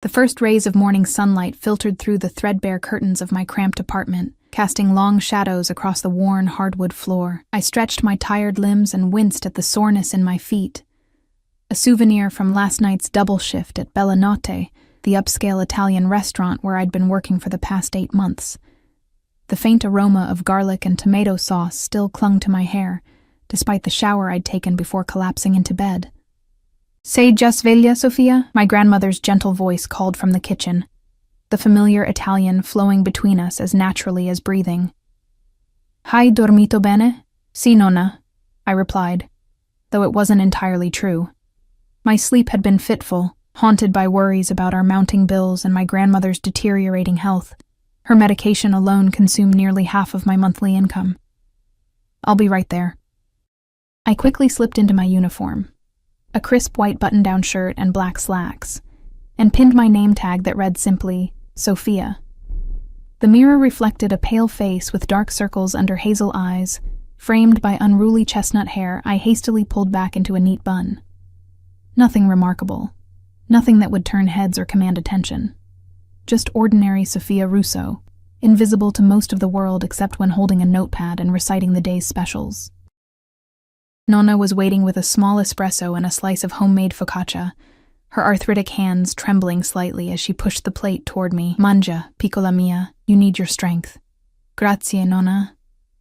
The first rays of morning sunlight filtered through the threadbare curtains of my cramped apartment, casting long shadows across the worn hardwood floor. I stretched my tired limbs and winced at the soreness in my feet. A souvenir from last night's double shift at Bella Notte, the upscale Italian restaurant where I'd been working for the past 8 months. The faint aroma of garlic and tomato sauce still clung to my hair, despite the shower I'd taken before collapsing into bed. "Sei già sveglia, Sofia?" my grandmother's gentle voice called from the kitchen, the familiar Italian flowing between us as naturally as breathing. "Hai dormito bene?" "Sì, nonna," I replied, though it wasn't entirely true. My sleep had been fitful, haunted by worries about our mounting bills and my grandmother's deteriorating health. Her medication alone consumed nearly half of my monthly income. "I'll be right there." I quickly slipped into my uniform, a crisp white button-down shirt and black slacks, and pinned my name tag that read simply, Sophia. The mirror reflected a pale face with dark circles under hazel eyes, framed by unruly chestnut hair I hastily pulled back into a neat bun. Nothing remarkable, nothing that would turn heads or command attention. Just ordinary Sophia Russo, invisible to most of the world except when holding a notepad and reciting the day's specials. Nonna was waiting with a small espresso and a slice of homemade focaccia, her arthritic hands trembling slightly as she pushed the plate toward me. "Mangia, piccola mia, you need your strength." "Grazie, nonna."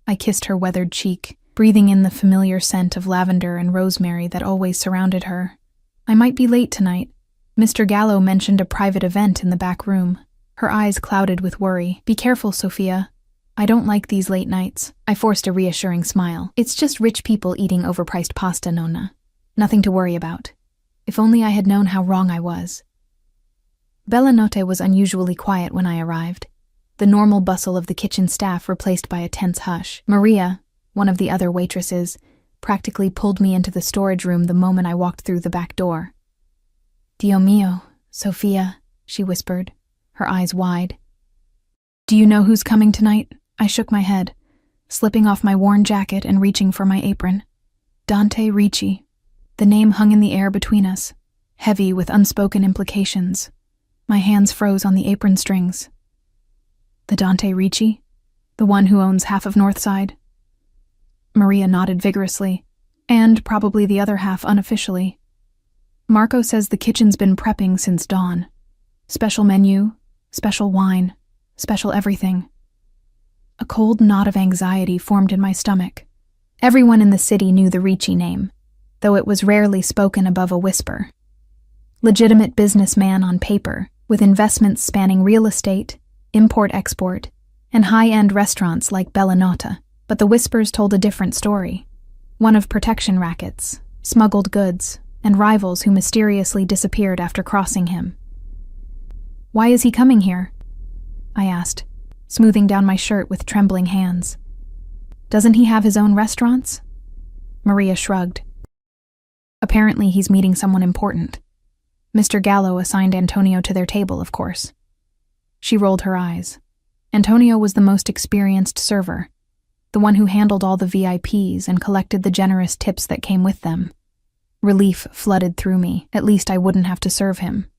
I kissed her weathered cheek, breathing in the familiar scent of lavender and rosemary that always surrounded her. "I might be late tonight. Mr. Gallo mentioned a private event in the back room." Her eyes clouded with worry. "Be careful, Sophia. I don't like these late nights." I forced a reassuring smile. "It's just rich people eating overpriced pasta, nonna. Nothing to worry about." If only I had known how wrong I was. Bella Notte was unusually quiet when I arrived, the normal bustle of the kitchen staff replaced by a tense hush. Maria, one of the other waitresses, practically pulled me into the storage room the moment I walked through the back door. "Dio mio, Sophia," she whispered, her eyes wide. "Do you know who's coming tonight?" I shook my head, slipping off my worn jacket and reaching for my apron. "Dante Ricci." The name hung in the air between us, heavy with unspoken implications. My hands froze on the apron strings. "The Dante Ricci? The one who owns half of Northside?" Maria nodded vigorously, and probably the other half unofficially. "Marco says the kitchen's been prepping since dawn. Special menu, special wine, special everything." A cold knot of anxiety formed in my stomach. Everyone in the city knew the Ricci name, though it was rarely spoken above a whisper. Legitimate businessman on paper, with investments spanning real estate, import-export, and high-end restaurants like Bella Notte. But the whispers told a different story. One of protection rackets, smuggled goods, and rivals who mysteriously disappeared after crossing him. "Why is he coming here?" I asked, smoothing down my shirt with trembling hands. "Doesn't he have his own restaurants?" Maria shrugged. "Apparently he's meeting someone important. Mr. Gallo assigned Antonio to their table, of course." She rolled her eyes. Antonio was the most experienced server, the one who handled all the VIPs and collected the generous tips that came with them. Relief flooded through me. At least I wouldn't have to serve him.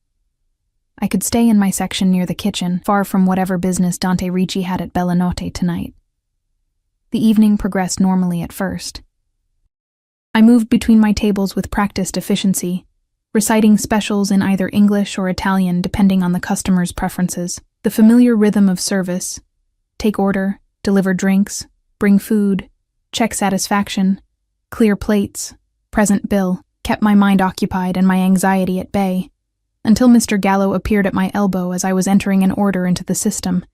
I could stay in my section near the kitchen, far from whatever business Dante Ricci had at Bella Notte tonight. The evening progressed normally at first. I moved between my tables with practiced efficiency, reciting specials in either English or Italian depending on the customer's preferences. The familiar rhythm of service: take order, deliver drinks, bring food, check satisfaction, clear plates, present bill, kept my mind occupied and my anxiety at bay, until Mr. Gallo appeared at my elbow as I was entering an order into the system,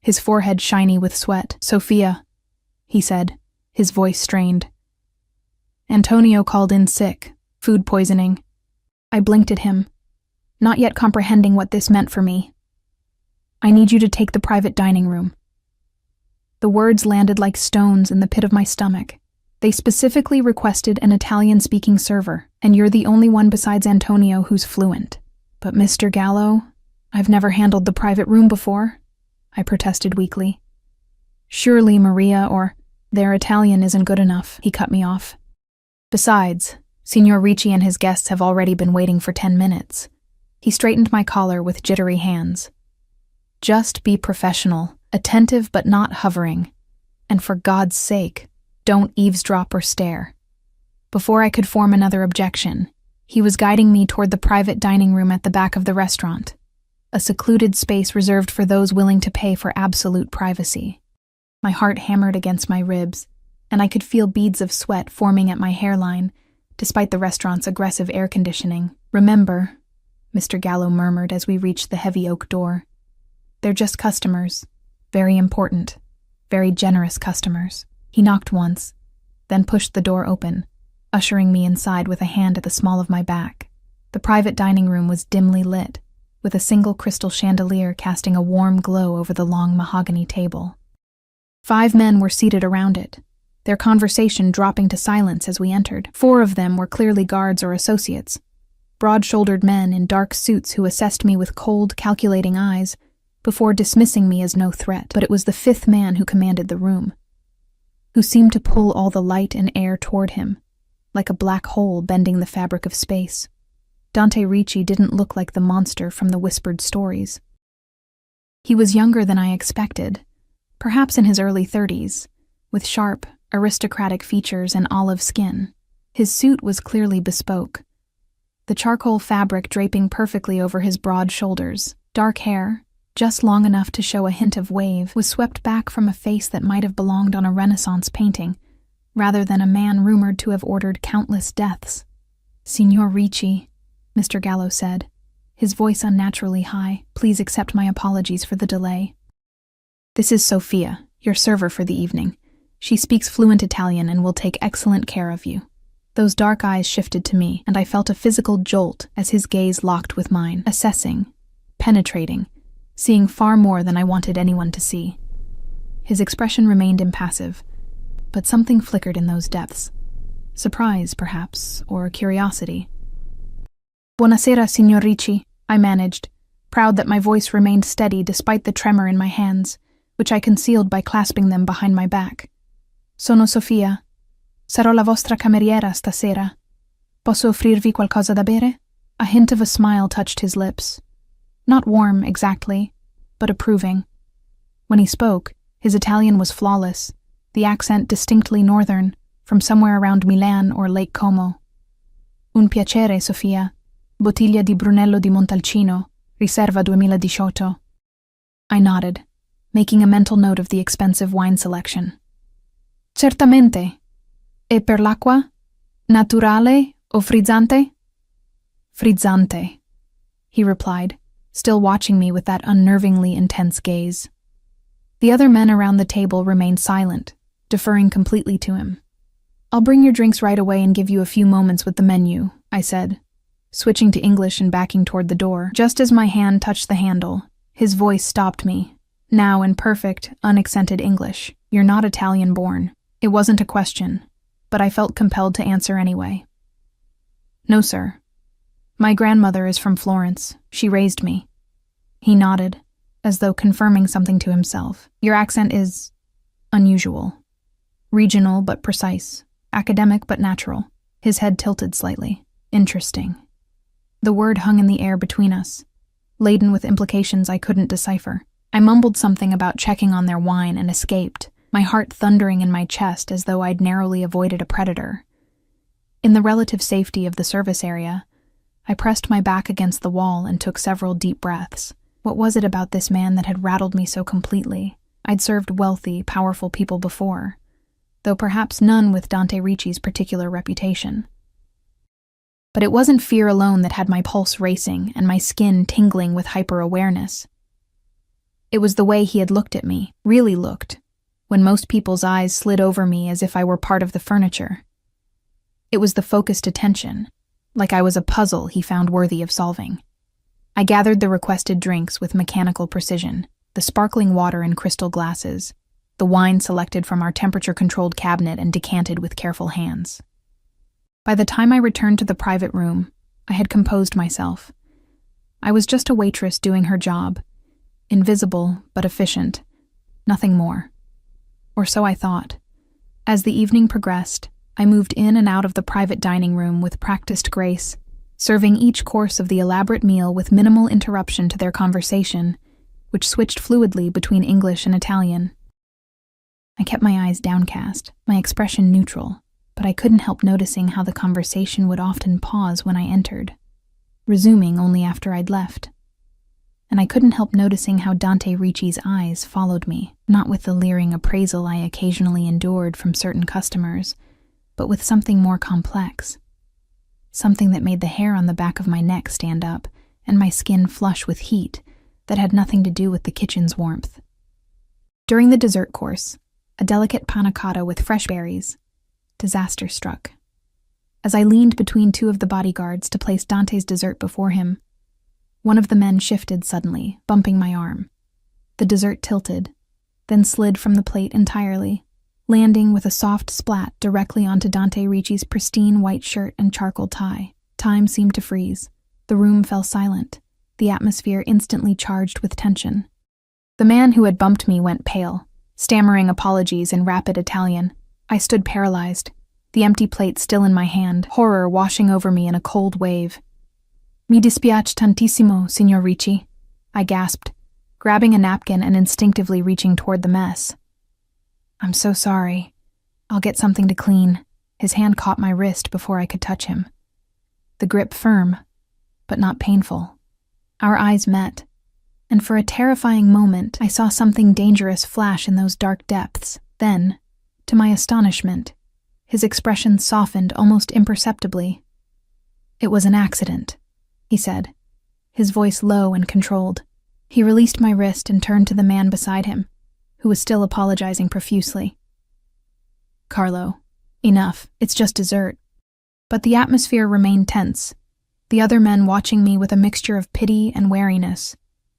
his forehead shiny with sweat. "Sophia," he said, his voice strained. "Antonio called in sick, food poisoning." I blinked at him, not yet comprehending what this meant for me. "I need you to take the private dining room." The words landed like stones in the pit of my stomach. They specifically requested an Italian-speaking server, and you're the only one besides Antonio who's fluent. "But Mr. Gallo, I've never handled the private room before," I protested weakly. "Surely Maria or their Italian isn't good enough," he cut me off. "Besides, Signor Ricci and his guests have already been waiting for 10 minutes. He straightened my collar with jittery hands. Just be professional, attentive but not hovering. And for God's sake, don't eavesdrop or stare. Before I could form another objection, he was guiding me toward the private dining room at the back of the restaurant, a secluded space reserved for those willing to pay for absolute privacy. My heart hammered against my ribs, and I could feel beads of sweat forming at my hairline, despite the restaurant's aggressive air conditioning. "Remember," Mr. Gallo murmured as we reached the heavy oak door, "they're just customers. Very important, very generous customers." He knocked once, then pushed the door open, ushering me inside with a hand at the small of my back. The private dining room was dimly lit, with a single crystal chandelier casting a warm glow over the long mahogany table. 5 men were seated around it, their conversation dropping to silence as we entered. 4 of them were clearly guards or associates, broad-shouldered men in dark suits who assessed me with cold, calculating eyes before dismissing me as no threat. But it was the 5th man who commanded the room, who seemed to pull all the light and air toward him, like a black hole bending the fabric of space. Dante Ricci didn't look like the monster from the whispered stories. He was younger than I expected, perhaps in his early 30s, with sharp, aristocratic features and olive skin. His suit was clearly bespoke, the charcoal fabric draping perfectly over his broad shoulders. Dark hair, just long enough to show a hint of wave, was swept back from a face that might have belonged on a Renaissance painting, rather than a man rumored to have ordered countless deaths. "Signor Ricci," Mr. Gallo said, his voice unnaturally high, "please accept my apologies for the delay. This is Sophia, your server for the evening. She speaks fluent Italian and will take excellent care of you." Those dark eyes shifted to me, and I felt a physical jolt as his gaze locked with mine, assessing, penetrating, seeing far more than I wanted anyone to see. His expression remained impassive, but something flickered in those depths. Surprise, perhaps, or curiosity. "Buonasera, Signor Ricci," I managed, proud that my voice remained steady despite the tremor in my hands, which I concealed by clasping them behind my back. "Sono Sofia. Sarò la vostra cameriera stasera. Posso offrirvi qualcosa da bere?" A hint of a smile touched his lips. Not warm, exactly, but approving. When he spoke, his Italian was flawless, the accent distinctly northern, from somewhere around Milan or Lake Como. "Un piacere, Sofia. Bottiglia di Brunello di Montalcino, Riserva 2018. I nodded, making a mental note of the expensive wine selection. "Certamente. E per l'acqua? Naturale o frizzante?" "Frizzante," he replied, still watching me with that unnervingly intense gaze. The other men around the table remained silent, deferring completely to him. "I'll bring your drinks right away and give you a few moments with the menu," I said, switching to English and backing toward the door. Just as my hand touched the handle, his voice stopped me, now in perfect, unaccented English. "You're not Italian-born." It wasn't a question, but I felt compelled to answer anyway. "No, sir. My grandmother is from Florence. She raised me." He nodded, as though confirming something to himself. "Your accent is unusual. Regional but precise. Academic but natural." His head tilted slightly. "Interesting." The word hung in the air between us, laden with implications I couldn't decipher. I mumbled something about checking on their wine and escaped, my heart thundering in my chest as though I'd narrowly avoided a predator. In the relative safety of the service area, I pressed my back against the wall and took several deep breaths. What was it about this man that had rattled me so completely? I'd served wealthy, powerful people before, though perhaps none with Dante Ricci's particular reputation. But it wasn't fear alone that had my pulse racing and my skin tingling with hyper-awareness. It was the way he had looked at me, really looked, when most people's eyes slid over me as if I were part of the furniture. It was the focused attention, like I was a puzzle he found worthy of solving. I gathered the requested drinks with mechanical precision, the sparkling water in crystal glasses, the wine selected from our temperature-controlled cabinet and decanted with careful hands. By the time I returned to the private room, I had composed myself. I was just a waitress doing her job, invisible but efficient, nothing more. Or so I thought. As the evening progressed, I moved in and out of the private dining room with practiced grace, serving each course of the elaborate meal with minimal interruption to their conversation, which switched fluidly between English and Italian. I kept my eyes downcast, my expression neutral, but I couldn't help noticing how the conversation would often pause when I entered, resuming only after I'd left. And I couldn't help noticing how Dante Ricci's eyes followed me, not with the leering appraisal I occasionally endured from certain customers, but with something more complex. Something that made the hair on the back of my neck stand up and my skin flush with heat that had nothing to do with the kitchen's warmth. During the dessert course, a delicate panna cotta with fresh berries, disaster struck. As I leaned between two of the bodyguards to place Dante's dessert before him, one of the men shifted suddenly, bumping my arm. The dessert tilted, then slid from the plate entirely, landing with a soft splat directly onto Dante Ricci's pristine white shirt and charcoal tie. Time seemed to freeze. The room fell silent, the atmosphere instantly charged with tension. The man who had bumped me went pale, stammering apologies in rapid Italian. I stood paralyzed, the empty plate still in my hand, horror washing over me in a cold wave. Mi dispiace tantissimo, signor Ricci, I gasped, grabbing a napkin and instinctively reaching toward the mess. I'm so sorry. I'll get something to clean. His hand caught my wrist before I could touch him. The grip firm, but not painful. Our eyes met, and for a terrifying moment I saw something dangerous flash in those dark depths. Then, to my astonishment, his expression softened almost imperceptibly. It was an accident, he said, his voice low and controlled. He released my wrist and turned to the man beside him, who was still apologizing profusely. Carlo, enough, it's just dessert. But the atmosphere remained tense, the other men watching me with a mixture of pity and wariness,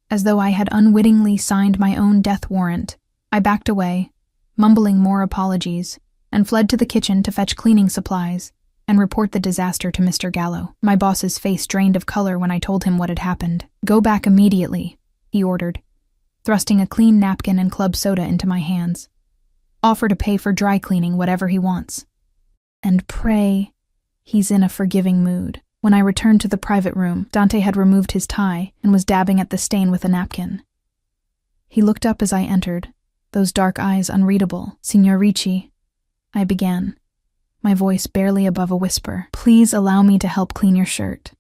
as though I had unwittingly signed my own death warrant. I backed away, mumbling more apologies, and fled to the kitchen to fetch cleaning supplies and report the disaster to Mr. Gallo. My boss's face drained of color when I told him what had happened. Go back immediately, he ordered, thrusting a clean napkin and club soda into my hands. Offer to pay for dry cleaning whatever he wants. And pray he's in a forgiving mood. When I returned to the private room, Dante had removed his tie and was dabbing at the stain with a napkin. He looked up as I entered, those dark eyes unreadable. Signor Ricci, I began, my voice barely above a whisper. Please allow me to help clean your shirt.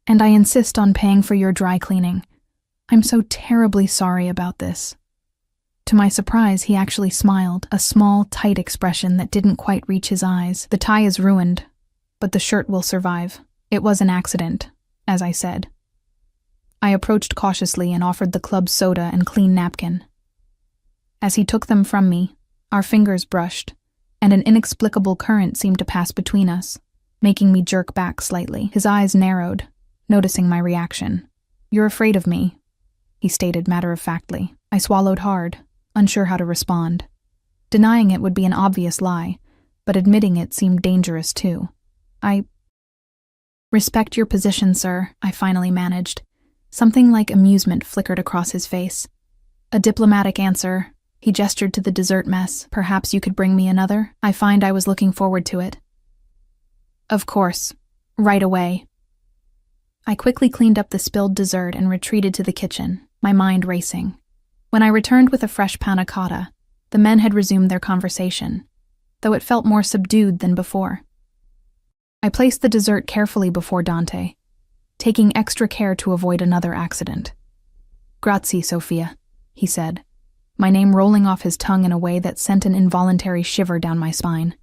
And I insist on paying for your dry cleaning. I'm so terribly sorry about this. To my surprise, he actually smiled, a small, tight expression that didn't quite reach his eyes. The tie is ruined, but the shirt will survive. It was an accident, as I said. I approached cautiously and offered the club soda and clean napkin. As he took them from me, our fingers brushed, and an inexplicable current seemed to pass between us, making me jerk back slightly. His eyes narrowed, noticing my reaction. You're afraid of me, he stated matter-of-factly. I swallowed hard, unsure how to respond. Denying it would be an obvious lie, but admitting it seemed dangerous too. I respect your position, sir, I finally managed. Something like amusement flickered across his face. A diplomatic answer. He gestured to the dessert mess. Perhaps you could bring me another? I find I was looking forward to it. Of course. Right away. I quickly cleaned up the spilled dessert and retreated to the kitchen, my mind racing. When I returned with a fresh panna cotta, the men had resumed their conversation, though it felt more subdued than before. I placed the dessert carefully before Dante, taking extra care to avoid another accident. Grazie, Sofia, he said, my name rolling off his tongue in a way that sent an involuntary shiver down my spine.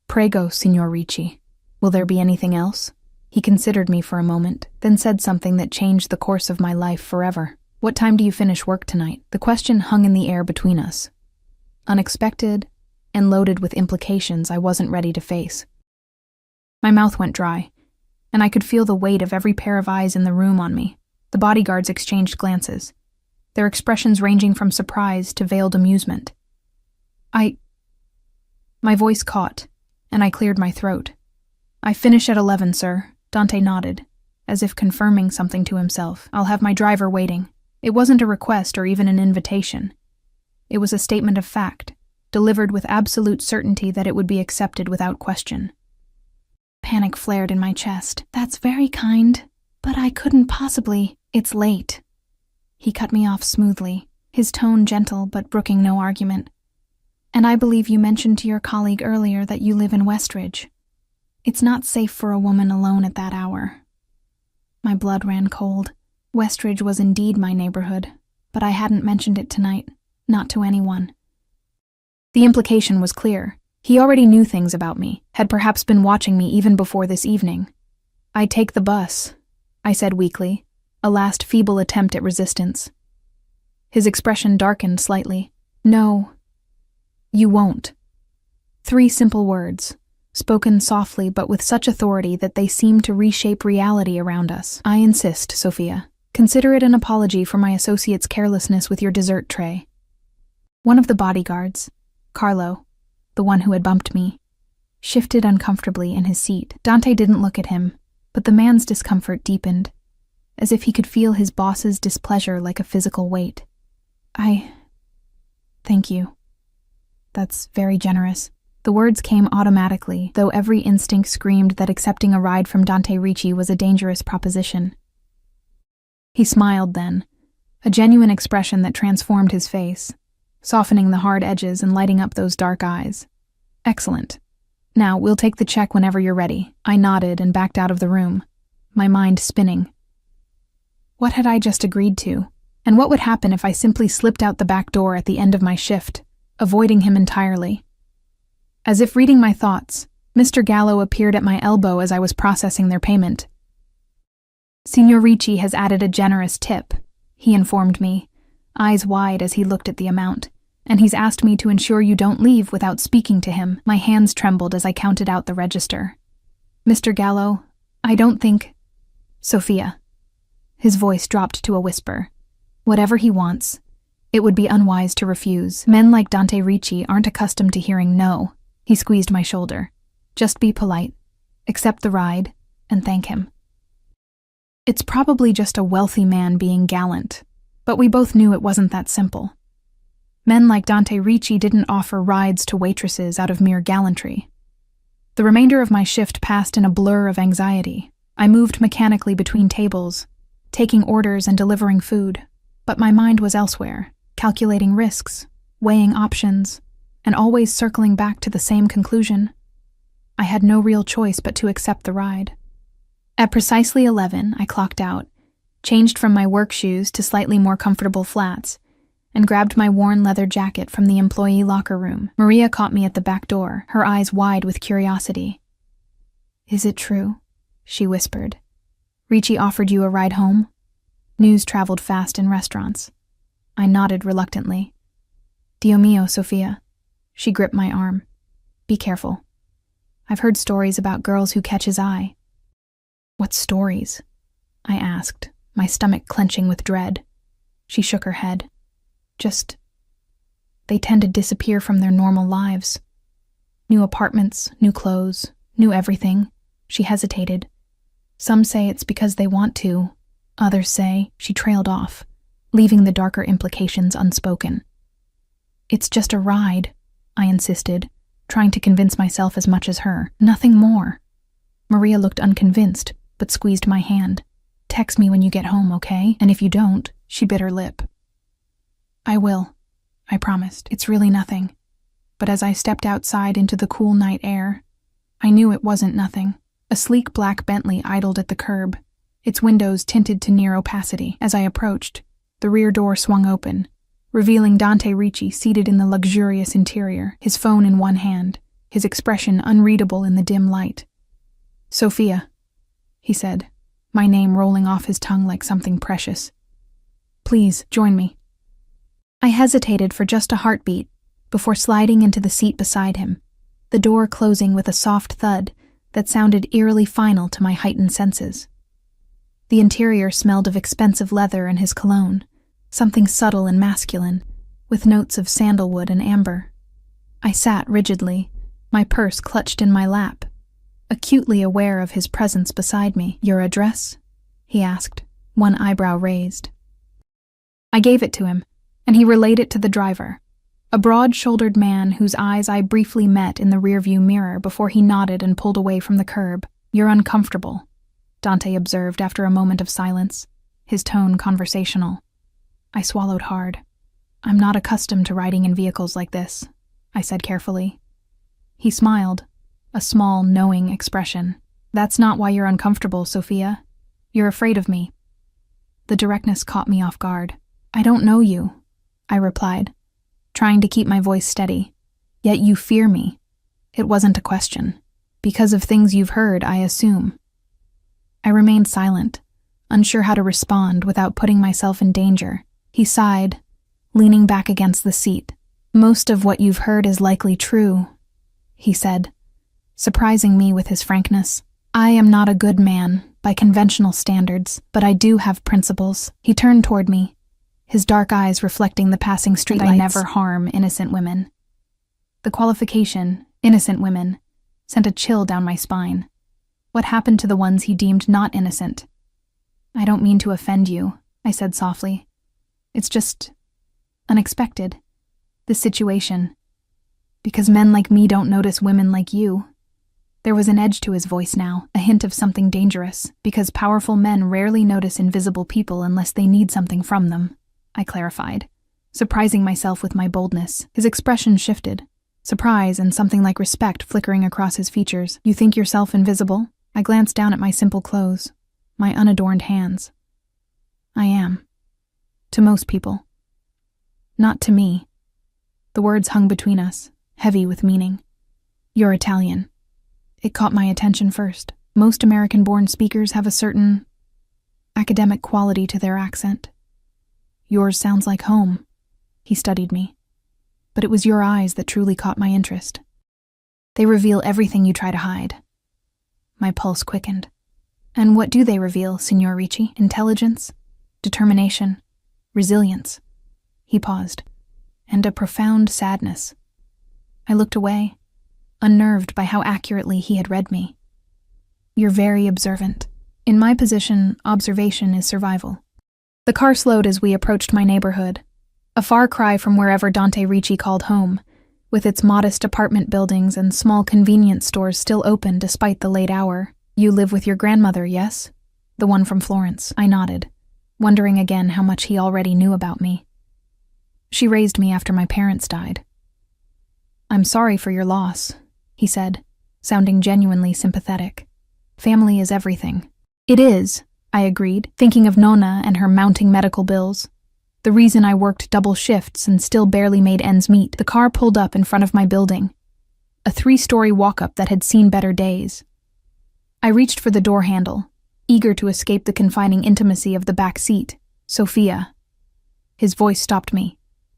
Prego, Signor Ricci. Will there be anything else? He considered me for a moment, then said something that changed the course of my life forever. What time do you finish work tonight? The question hung in the air between us. Unexpected and loaded with implications I wasn't ready to face. My mouth went dry, and I could feel the weight of every pair of eyes in the room on me. The bodyguards exchanged glances, their expressions ranging from surprise to veiled amusement. My voice caught, and I cleared my throat. I finish at 11, sir. Dante nodded, as if confirming something to himself. I'll have my driver waiting. It wasn't a request or even an invitation. It was a statement of fact, delivered with absolute certainty that it would be accepted without question. Panic flared in my chest. That's very kind, but I couldn't possibly. It's late. He cut me off smoothly, his tone gentle but brooking no argument. And I believe you mentioned to your colleague earlier that you live in Westridge. It's not safe for a woman alone at that hour. My blood ran cold. Westridge was indeed my neighborhood, but I hadn't mentioned it tonight, not to anyone. The implication was clear. He already knew things about me, had perhaps been watching me even before this evening. I'd take the bus, I said weakly, a last feeble attempt at resistance. His expression darkened slightly. No, you won't. 3 simple words, spoken softly but with such authority that they seemed to reshape reality around us. I insist, Sophia. Consider it an apology for my associate's carelessness with your dessert tray. One of the bodyguards, Carlo, the one who had bumped me, shifted uncomfortably in his seat. Dante didn't look at him, but the man's discomfort deepened, as if he could feel his boss's displeasure like a physical weight. Thank you. That's very generous. The words came automatically, though every instinct screamed that accepting a ride from Dante Ricci was a dangerous proposition. He smiled then, a genuine expression that transformed his face, softening the hard edges and lighting up those dark eyes. Excellent. Now, we'll take the check whenever you're ready. I nodded and backed out of the room, my mind spinning. What had I just agreed to? And what would happen if I simply slipped out the back door at the end of my shift, avoiding him entirely? As if reading my thoughts, Mr. Gallo appeared at my elbow as I was processing their payment. Signor Ricci has added a generous tip, he informed me, eyes wide as he looked at the amount, and he's asked me to ensure you don't leave without speaking to him. My hands trembled as I counted out the register. Mr. Gallo, I don't think... Sophia. His voice dropped to a whisper. Whatever he wants, it would be unwise to refuse. Men like Dante Ricci aren't accustomed to hearing no. He squeezed my shoulder. Just be polite, accept the ride, and thank him. It's probably just a wealthy man being gallant, but we both knew it wasn't that simple. Men like Dante Ricci didn't offer rides to waitresses out of mere gallantry. The remainder of my shift passed in a blur of anxiety. I moved mechanically between tables, taking orders and delivering food, but my mind was elsewhere, calculating risks, weighing options, and always circling back to the same conclusion. I had no real choice but to accept the ride. At precisely 11, I clocked out, changed from my work shoes to slightly more comfortable flats, and grabbed my worn leather jacket from the employee locker room. Maria caught me at the back door, her eyes wide with curiosity. Is it true? She whispered. Ricci offered you a ride home? News traveled fast in restaurants. I nodded reluctantly. Dio mio, Sophia. She gripped my arm. Be careful. I've heard stories about girls who catch his eye. What stories? I asked, my stomach clenching with dread. She shook her head. They tend to disappear from their normal lives. New apartments, new clothes, new everything. She hesitated. Some say it's because they want to. Others say, she trailed off, leaving the darker implications unspoken. It's just a ride, I insisted, trying to convince myself as much as her. Nothing more. Maria looked unconvinced, but squeezed my hand. Text me when you get home, okay? And if you don't, she bit her lip. I will, I promised. It's really nothing. But as I stepped outside into the cool night air, I knew it wasn't nothing. A sleek black Bentley idled at the curb, its windows tinted to near opacity. As I approached, the rear door swung open, revealing Dante Ricci seated in the luxurious interior, his phone in one hand, his expression unreadable in the dim light. Sophia, he said, my name rolling off his tongue like something precious. Please, join me. I hesitated for just a heartbeat before sliding into the seat beside him, the door closing with a soft thud that sounded eerily final to my heightened senses. The interior smelled of expensive leather and his cologne, something subtle and masculine, with notes of sandalwood and amber. I sat rigidly, my purse clutched in my lap, acutely aware of his presence beside me. Your address? He asked, one eyebrow raised. I gave it to him, and he relayed it to the driver, a broad-shouldered man whose eyes I briefly met in the rearview mirror before he nodded and pulled away from the curb. You're uncomfortable, Dante observed after a moment of silence, his tone conversational. I swallowed hard. I'm not accustomed to riding in vehicles like this, I said carefully. He smiled, a small, knowing expression. That's not why you're uncomfortable, Sophia. You're afraid of me. The directness caught me off guard. I don't know you, I replied, trying to keep my voice steady. Yet you fear me. It wasn't a question. Because of things you've heard, I assume. I remained silent, unsure how to respond without putting myself in danger. He sighed, leaning back against the seat. Most of what you've heard is likely true, he said, surprising me with his frankness. I am not a good man, by conventional standards, but I do have principles. He turned toward me, his dark eyes reflecting the passing streetlights. I never harm innocent women. The qualification, innocent women, sent a chill down my spine. What happened to the ones he deemed not innocent? I don't mean to offend you, I said softly. It's just unexpected, this situation. Because men like me don't notice women like you. There was an edge to his voice now, a hint of something dangerous, because powerful men rarely notice invisible people unless they need something from them, I clarified, surprising myself with my boldness. His expression shifted, surprise and something like respect flickering across his features. You think yourself invisible? I glanced down at my simple clothes, my unadorned hands. I am. To most people. Not to me. The words hung between us, heavy with meaning. You're Italian. It caught my attention first. Most American-born speakers have a certain academic quality to their accent. Yours sounds like home. He studied me. But it was your eyes that truly caught my interest. They reveal everything you try to hide. My pulse quickened. And what do they reveal, Signor Ricci? Intelligence? Determination? Resilience? He paused. And a profound sadness. I looked away, unnerved by how accurately he had read me. You're very observant. In my position, observation is survival. The car slowed as we approached my neighborhood, a far cry from wherever Dante Ricci called home, with its modest apartment buildings and small convenience stores still open despite the late hour. You live with your grandmother, yes? The one from Florence. I nodded, wondering again how much he already knew about me. She raised me after my parents died. I'm sorry for your loss, he said, sounding genuinely sympathetic. Family is everything. It is, I agreed, thinking of Nonna and her mounting medical bills. The reason I worked double shifts and still barely made ends meet. The car pulled up in front of my building, a 3-story walk-up that had seen better days. I reached for the door handle, eager to escape the confining intimacy of the back seat. Sophia. His voice stopped me.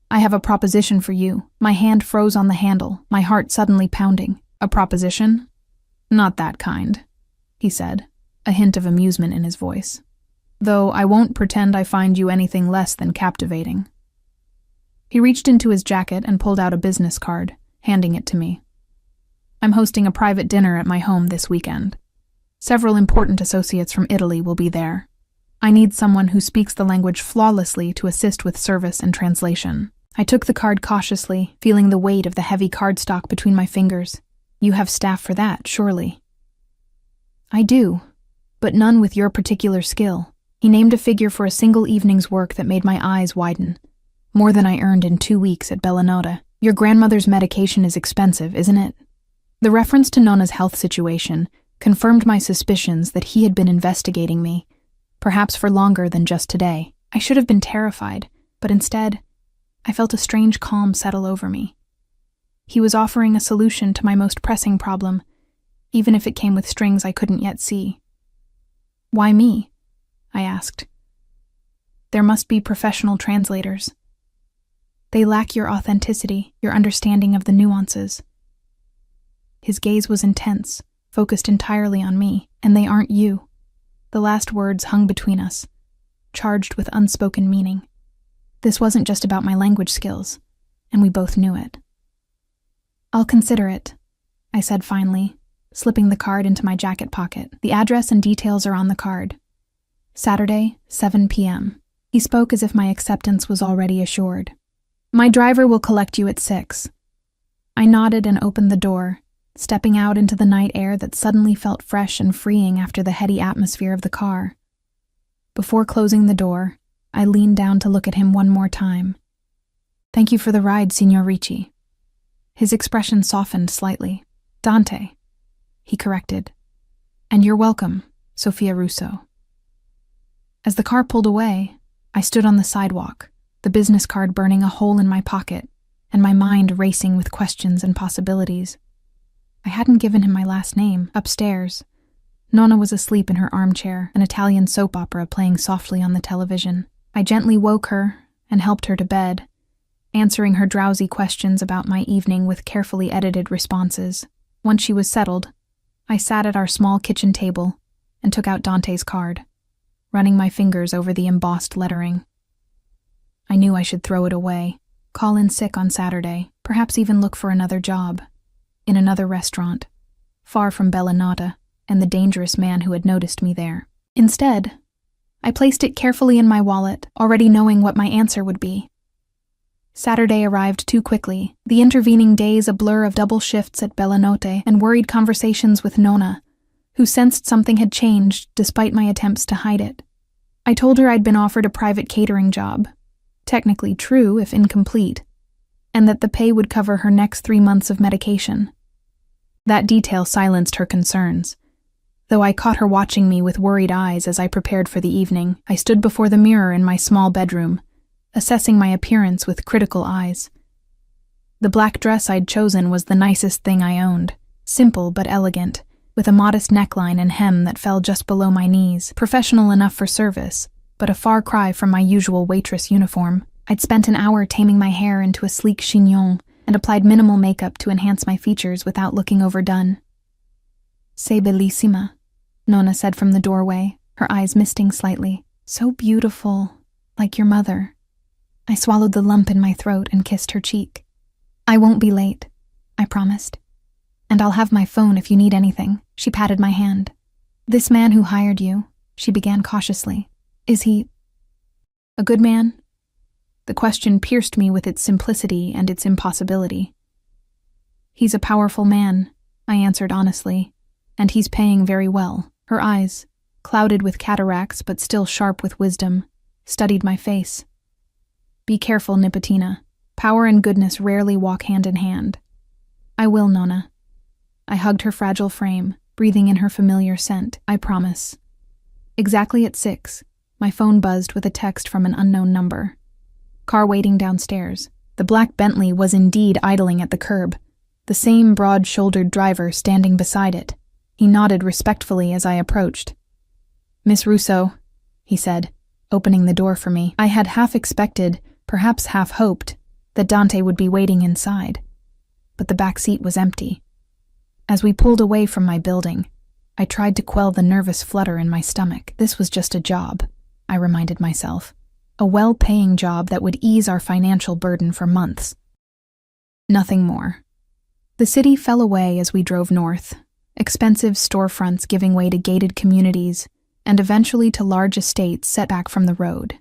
I have a proposition for you. My hand froze on the handle, my heart suddenly pounding. A proposition? Not that kind, he said, a hint of amusement in his voice. Though I won't pretend I find you anything less than captivating. He reached into his jacket and pulled out a business card, handing it to me. I'm hosting a private dinner at my home this weekend. Several important associates from Italy will be there. I need someone who speaks the language flawlessly to assist with service and translation. I took the card cautiously, feeling the weight of the heavy cardstock between my fingers. You have staff for that, surely. I do, but none with your particular skill. He named a figure for a single evening's work that made my eyes widen. More than I earned in 2 weeks at Bellinota. Your grandmother's medication is expensive, isn't it? The reference to Nonna's health situation confirmed my suspicions that he had been investigating me, perhaps for longer than just today. I should have been terrified, but instead, I felt a strange calm settle over me. He was offering a solution to my most pressing problem, even if it came with strings I couldn't yet see. Why me? I asked. There must be professional translators. They lack your authenticity, your understanding of the nuances. His gaze was intense, focused entirely on me, and they aren't you. The last words hung between us, charged with unspoken meaning. This wasn't just about my language skills, and we both knew it. I'll consider it, I said finally, slipping the card into my jacket pocket. The address and details are on the card. Saturday, 7 p.m. He spoke as if my acceptance was already assured. My driver will collect you at 6. I nodded and opened the door, stepping out into the night air that suddenly felt fresh and freeing after the heady atmosphere of the car. Before closing the door, I leaned down to look at him one more time. "Thank you for the ride, Signor Ricci." His expression softened slightly. "Dante," he corrected. "And you're welcome, Sophia Russo." As the car pulled away, I stood on the sidewalk, the business card burning a hole in my pocket, and my mind racing with questions and possibilities. I hadn't given him my last name. Upstairs, Nonna was asleep in her armchair, an Italian soap opera playing softly on the television. I gently woke her and helped her to bed, answering her drowsy questions about my evening with carefully edited responses. Once she was settled, I sat at our small kitchen table and took out Dante's card, running my fingers over the embossed lettering. I knew I should throw it away, call in sick on Saturday, perhaps even look for another job, in another restaurant, far from Bellinata and the dangerous man who had noticed me there. Instead, I placed it carefully in my wallet, already knowing what my answer would be. Saturday arrived too quickly, the intervening days a blur of double shifts at Bellinote and worried conversations with Nonna, who sensed something had changed despite my attempts to hide it. I told her I'd been offered a private catering job, technically true if incomplete, and that the pay would cover her next 3 months of medication. That detail silenced her concerns. Though I caught her watching me with worried eyes as I prepared for the evening, I stood before the mirror in my small bedroom, assessing my appearance with critical eyes. The black dress I'd chosen was the nicest thing I owned, simple but elegant, with a modest neckline and hem that fell just below my knees, professional enough for service, but a far cry from my usual waitress uniform. I'd spent an hour taming my hair into a sleek chignon and applied minimal makeup to enhance my features without looking overdone. "Sei bellissima," Nonna said from the doorway, her eyes misting slightly. "So beautiful, like your mother." I swallowed the lump in my throat and kissed her cheek. "I won't be late," I promised. "And I'll have my phone if you need anything." She patted my hand. "This man who hired you," she began cautiously, "is he a good man?" The question pierced me with its simplicity and its impossibility. "He's a powerful man," I answered honestly, "and he's paying very well." Her eyes, clouded with cataracts but still sharp with wisdom, studied my face. "Be careful, Nipotina. Power and goodness rarely walk hand in hand." "I will, Nonna." I hugged her fragile frame, breathing in her familiar scent. "I promise." Exactly at 6, my phone buzzed with a text from an unknown number. Car waiting downstairs. The black Bentley was indeed idling at the curb, the same broad-shouldered driver standing beside it. He nodded respectfully as I approached. "Miss Russo," he said, opening the door for me. I had half expected, perhaps half hoped, that Dante would be waiting inside, but the back seat was empty. As we pulled away from my building, I tried to quell the nervous flutter in my stomach. This was just a job, I reminded myself. A well-paying job that would ease our financial burden for months. Nothing more. The city fell away as we drove north, expensive storefronts giving way to gated communities, and eventually to large estates set back from the road.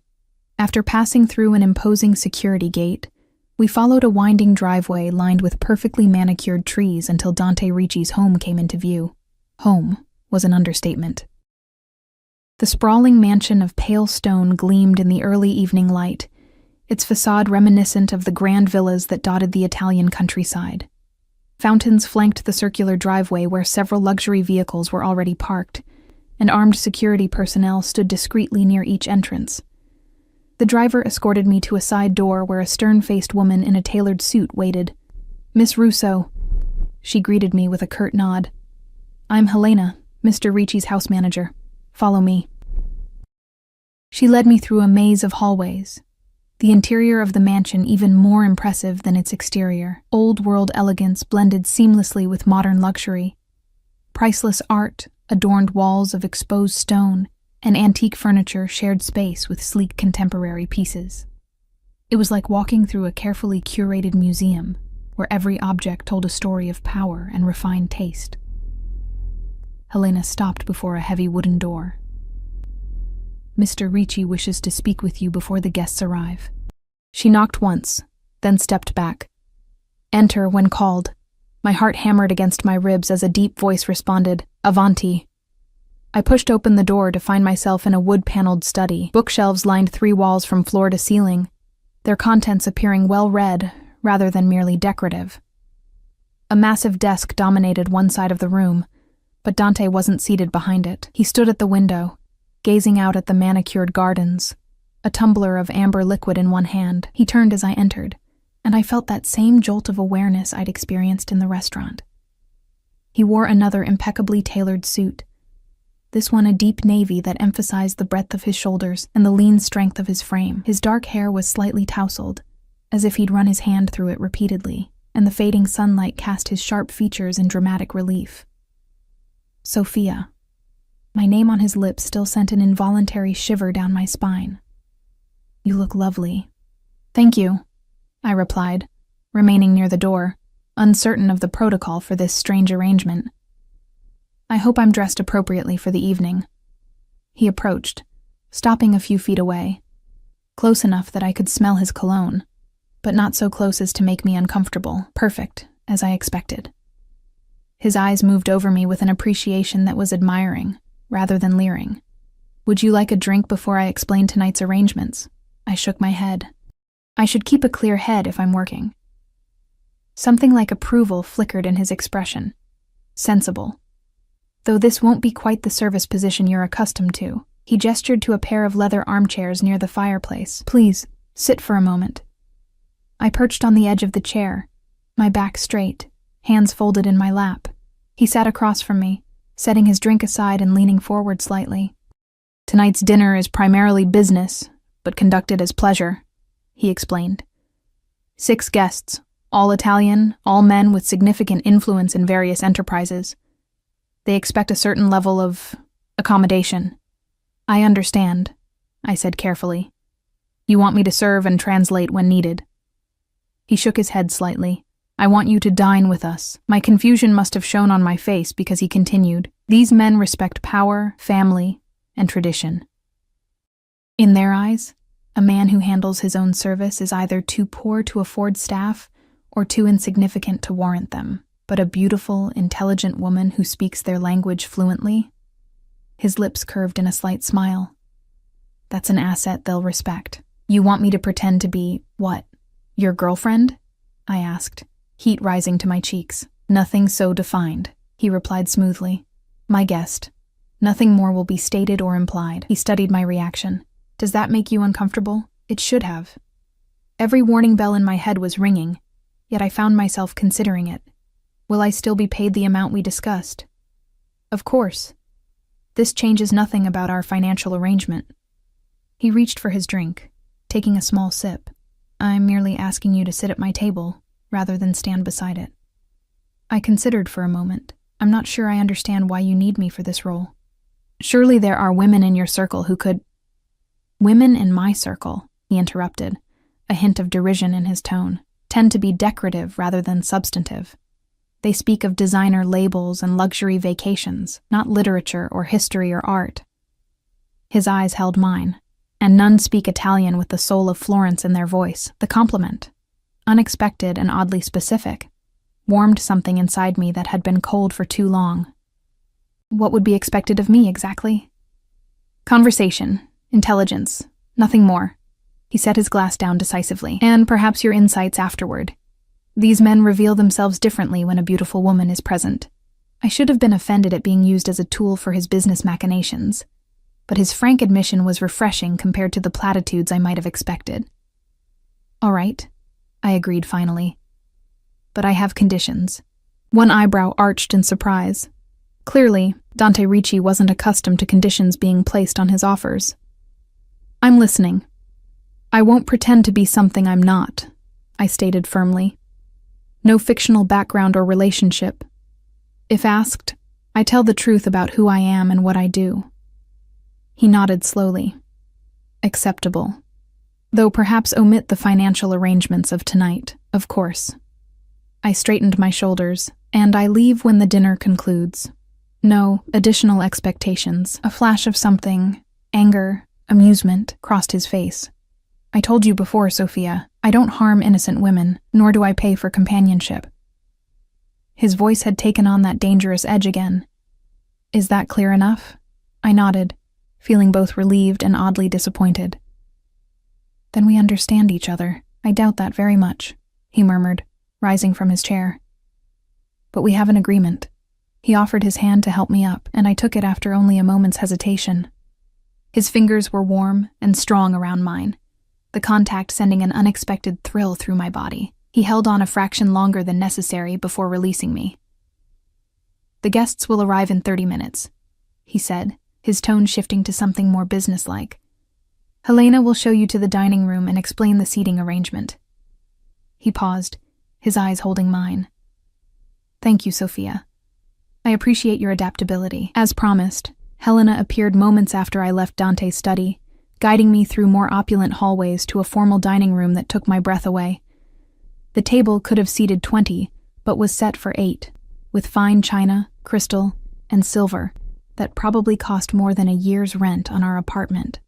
After passing through an imposing security gate, we followed a winding driveway lined with perfectly manicured trees until Dante Ricci's home came into view. Home was an understatement. The sprawling mansion of pale stone gleamed in the early evening light, its facade reminiscent of the grand villas that dotted the Italian countryside. Fountains flanked the circular driveway where several luxury vehicles were already parked, and armed security personnel stood discreetly near each entrance. The driver escorted me to a side door where a stern-faced woman in a tailored suit waited. "Miss Russo," she greeted me with a curt nod. "I'm Helena, Mr. Ricci's house manager. Follow me." She led me through a maze of hallways, the interior of the mansion even more impressive than its exterior. Old-world elegance blended seamlessly with modern luxury. Priceless art adorned walls of exposed stone, and antique furniture shared space with sleek contemporary pieces. It was like walking through a carefully curated museum, where every object told a story of power and refined taste. Helena stopped before a heavy wooden door. "Mr. Ricci wishes to speak with you before the guests arrive." She knocked once, then stepped back. "Enter when called," My heart hammered against my ribs as a deep voice responded, "Avanti." I pushed open the door to find myself in a wood-paneled study. Bookshelves lined 3 walls from floor to ceiling, their contents appearing well-read rather than merely decorative. A massive desk dominated one side of the room, but Dante wasn't seated behind it. He stood at the window, gazing out at the manicured gardens, a tumbler of amber liquid in one hand. He turned as I entered, and I felt that same jolt of awareness I'd experienced in the restaurant. He wore another impeccably tailored suit, this one a deep navy that emphasized the breadth of his shoulders and the lean strength of his frame. His dark hair was slightly tousled, as if he'd run his hand through it repeatedly, and the fading sunlight cast his sharp features in dramatic relief. Sophia. My name on his lips still sent an involuntary shiver down my spine. "You look lovely." "Thank you," I replied, remaining near the door, uncertain of the protocol for this strange arrangement. "I hope I'm dressed appropriately for the evening." He approached, stopping a few feet away, close enough that I could smell his cologne, but not so close as to make me uncomfortable. Perfect, as I expected. His eyes moved over me with an appreciation that was admiring, rather than leering. "Would you like a drink before I explain tonight's arrangements?" I shook my head. I should keep a clear head if I'm working. Something like approval flickered in his expression. Sensible. Though this won't be quite the service position you're accustomed to. He gestured to a pair of leather armchairs near the fireplace. "Please, sit for a moment." I perched on the edge of the chair, my back straight, hands folded in my lap. He sat across from me, setting his drink aside and leaning forward slightly. "Tonight's dinner is primarily business, but conducted as pleasure," he explained. 6 guests, all Italian, all men with significant influence in various enterprises. They expect a certain level of accommodation. "I understand," I said carefully. "You want me to serve and translate when needed." He shook his head slightly. "I want you to dine with us." My confusion must have shown on my face because he continued, "These men respect power, family, and tradition. In their eyes, a man who handles his own service is either too poor to afford staff or too insignificant to warrant them. But a beautiful, intelligent woman who speaks their language fluently?" His lips curved in a slight smile. "That's an asset they'll respect." "You want me to pretend to be, what, your girlfriend?" I asked, heat rising to my cheeks. "Nothing so defined," he replied smoothly. "My guest. Nothing more will be stated or implied." He studied my reaction. "Does that make you uncomfortable?" It should have. Every warning bell in my head was ringing, yet I found myself considering it. Will I still be paid the amount we discussed? Of course. This changes nothing about our financial arrangement. He reached for his drink, taking a small sip. "I'm merely asking you to sit at my table, rather than stand beside it." I considered for a moment. "I'm not sure I understand why you need me for this role. Surely there are women in your circle who could—" "Women in my circle," he interrupted, a hint of derision in his tone, "tend to be decorative rather than substantive. They speak of designer labels and luxury vacations, not literature or history or art." His eyes held mine, and none speak Italian with the soul of Florence in their voice. The compliment, unexpected and oddly specific, warmed something inside me that had been cold for too long. What would be expected of me exactly? "Conversation, intelligence, nothing more." He set his glass down decisively. "And perhaps your insights afterward. These men reveal themselves differently when a beautiful woman is present." I should have been offended at being used as a tool for his business machinations, but his frank admission was refreshing compared to the platitudes I might have expected. "All right," I agreed finally. "But I have conditions." One eyebrow arched in surprise. Clearly, Dante Ricci wasn't accustomed to conditions being placed on his offers. "I'm listening." "I won't pretend to be something I'm not," I stated firmly. "No fictional background or relationship. If asked, I tell the truth about who I am and what I do." He nodded slowly. "Acceptable. Though perhaps omit the financial arrangements of tonight, of course." I straightened my shoulders, "And I leave when the dinner concludes. No additional expectations." A flash of something, anger, amusement, crossed his face. "I told you before, Sophia, I don't harm innocent women, nor do I pay for companionship." His voice had taken on that dangerous edge again. "Is that clear enough?" I nodded, feeling both relieved and oddly disappointed. "Then we understand each other. I doubt that very much," he murmured, rising from his chair. "But we have an agreement." He offered his hand to help me up, and I took it after only a moment's hesitation. His fingers were warm and strong around mine, the contact sending an unexpected thrill through my body. He held on a fraction longer than necessary before releasing me. "The guests will arrive in 30 minutes, he said, his tone shifting to something more businesslike. "Helena will show you to the dining room and explain the seating arrangement." He paused, his eyes holding mine. "Thank you, Sophia. I appreciate your adaptability." As promised, Helena appeared moments after I left Dante's study, guiding me through more opulent hallways to a formal dining room that took my breath away. The table could have seated 20, but was set for 8, with fine china, crystal, and silver that probably cost more than a year's rent on our apartment.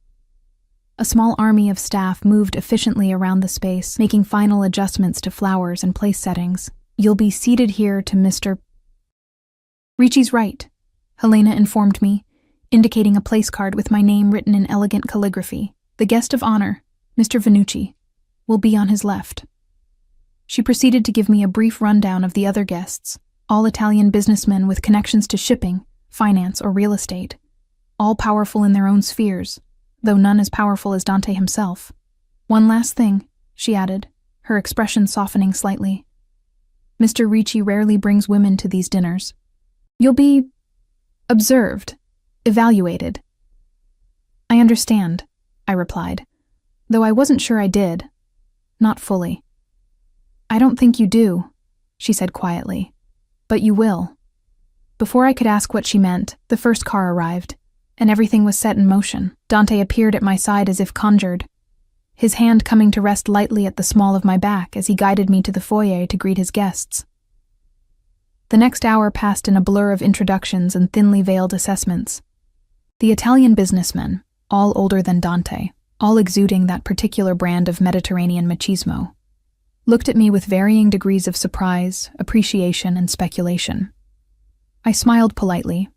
A small army of staff moved efficiently around the space, making final adjustments to flowers and place settings. "You'll be seated here to Mr. Ricci's right," Helena informed me, indicating a place card with my name written in elegant calligraphy. "The guest of honor, Mr. Vannucci, will be on his left." She proceeded to give me a brief rundown of the other guests, all Italian businessmen with connections to shipping, finance, or real estate, all powerful in their own spheres, though none as powerful as Dante himself. "One last thing," she added, her expression softening slightly. "Mr. Ricci rarely brings women to these dinners. You'll be observed, evaluated." "I understand," I replied, though I wasn't sure I did. Not fully. "I don't think you do," she said quietly, "but you will." Before I could ask what she meant, the first car arrived, and everything was set in motion. Dante appeared at my side as if conjured, his hand coming to rest lightly at the small of my back as he guided me to the foyer to greet his guests. The next hour passed in a blur of introductions and thinly veiled assessments. The Italian businessmen, all older than Dante, all exuding that particular brand of Mediterranean machismo, looked at me with varying degrees of surprise, appreciation, and speculation. I smiled politely,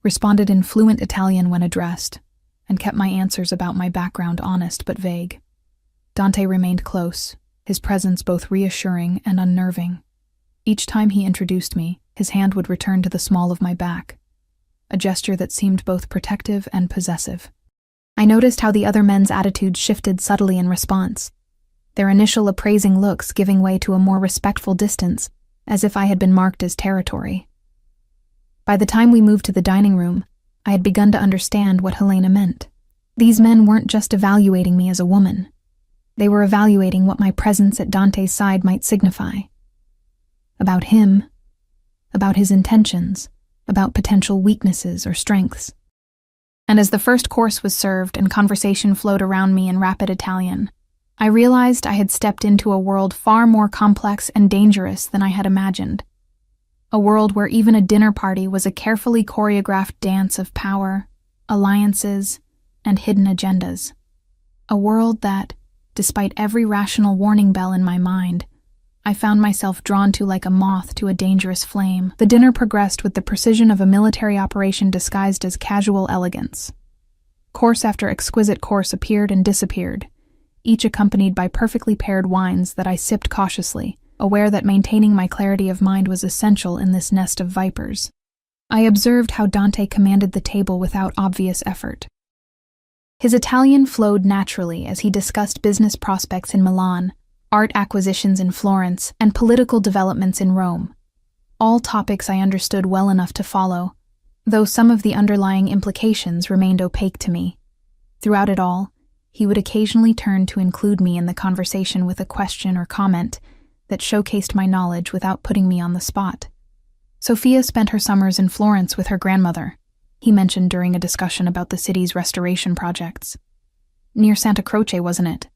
responded in fluent Italian when addressed, and kept my answers about my background honest but vague. Dante remained close, his presence both reassuring and unnerving. Each time he introduced me, his hand would return to the small of my back, a gesture that seemed both protective and possessive. I noticed how the other men's attitudes shifted subtly in response, their initial appraising looks giving way to a more respectful distance, as if I had been marked as territory. By the time we moved to the dining room, I had begun to understand what Helena meant. These men weren't just evaluating me as a woman. They were evaluating what my presence at Dante's side might signify. About him, about his intentions, about potential weaknesses or strengths. And as the first course was served and conversation flowed around me in rapid Italian, I realized I had stepped into a world far more complex and dangerous than I had imagined. A world where even a dinner party was a carefully choreographed dance of power, alliances, and hidden agendas. A world that, despite every rational warning bell in my mind, I found myself drawn to like a moth to a dangerous flame. The dinner progressed with the precision of a military operation disguised as casual elegance. Course after exquisite course appeared and disappeared, each accompanied by perfectly paired wines that I sipped cautiously, aware that maintaining my clarity of mind was essential in this nest of vipers. I observed how Dante commanded the table without obvious effort. His Italian flowed naturally as he discussed business prospects in Milan, art acquisitions in Florence, and political developments in Rome. All topics I understood well enough to follow, though some of the underlying implications remained opaque to me. Throughout it all, he would occasionally turn to include me in the conversation with a question or comment that showcased my knowledge without putting me on the spot. Sophia spent her summers in Florence with her grandmother, he mentioned during a discussion about the city's restoration projects. Near Santa Croce, wasn't it?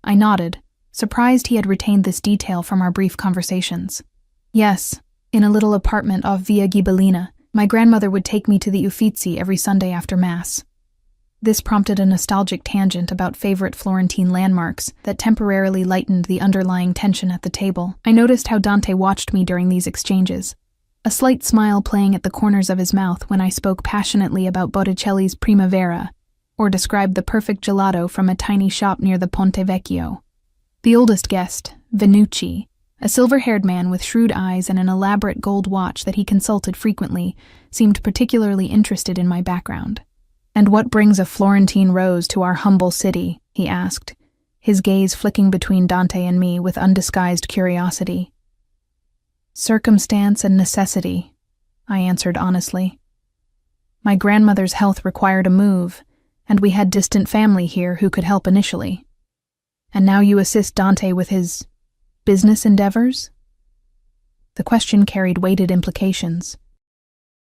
I nodded, surprised he had retained this detail from our brief conversations. Yes, in a little apartment off Via Ghibellina, my grandmother would take me to the Uffizi every Sunday after Mass. This prompted a nostalgic tangent about favorite Florentine landmarks that temporarily lightened the underlying tension at the table. I noticed how Dante watched me during these exchanges, a slight smile playing at the corners of his mouth when I spoke passionately about Botticelli's Primavera, or described the perfect gelato from a tiny shop near the Ponte Vecchio. The oldest guest, Venucci, a silver-haired man with shrewd eyes and an elaborate gold watch that he consulted frequently, seemed particularly interested in my background. "And what brings a Florentine rose to our humble city?" he asked, his gaze flicking between Dante and me with undisguised curiosity. "Circumstance and necessity," I answered honestly. "My grandmother's health required a move, and we had distant family here who could help initially. And now you assist Dante with his business endeavors?" The question carried weighted implications.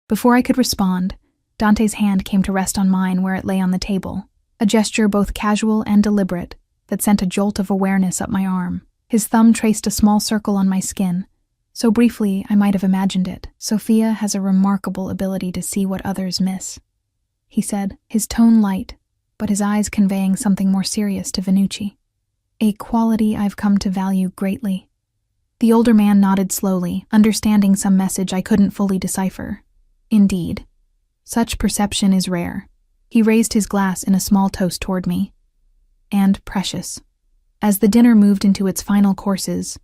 Before I could respond, Dante's hand came to rest on mine where it lay on the table, a gesture both casual and deliberate that sent a jolt of awareness up my arm. His thumb traced a small circle on my skin, so briefly I might have imagined it. "Sophia has a remarkable ability to see what others miss," he said, his tone light, but his eyes conveying something more serious to Venucci. "A quality I've come to value greatly." The older man nodded slowly, understanding some message I couldn't fully decipher. "Indeed. Such perception is rare." He raised his glass in a small toast toward me. "And precious." As the dinner moved into its final courses,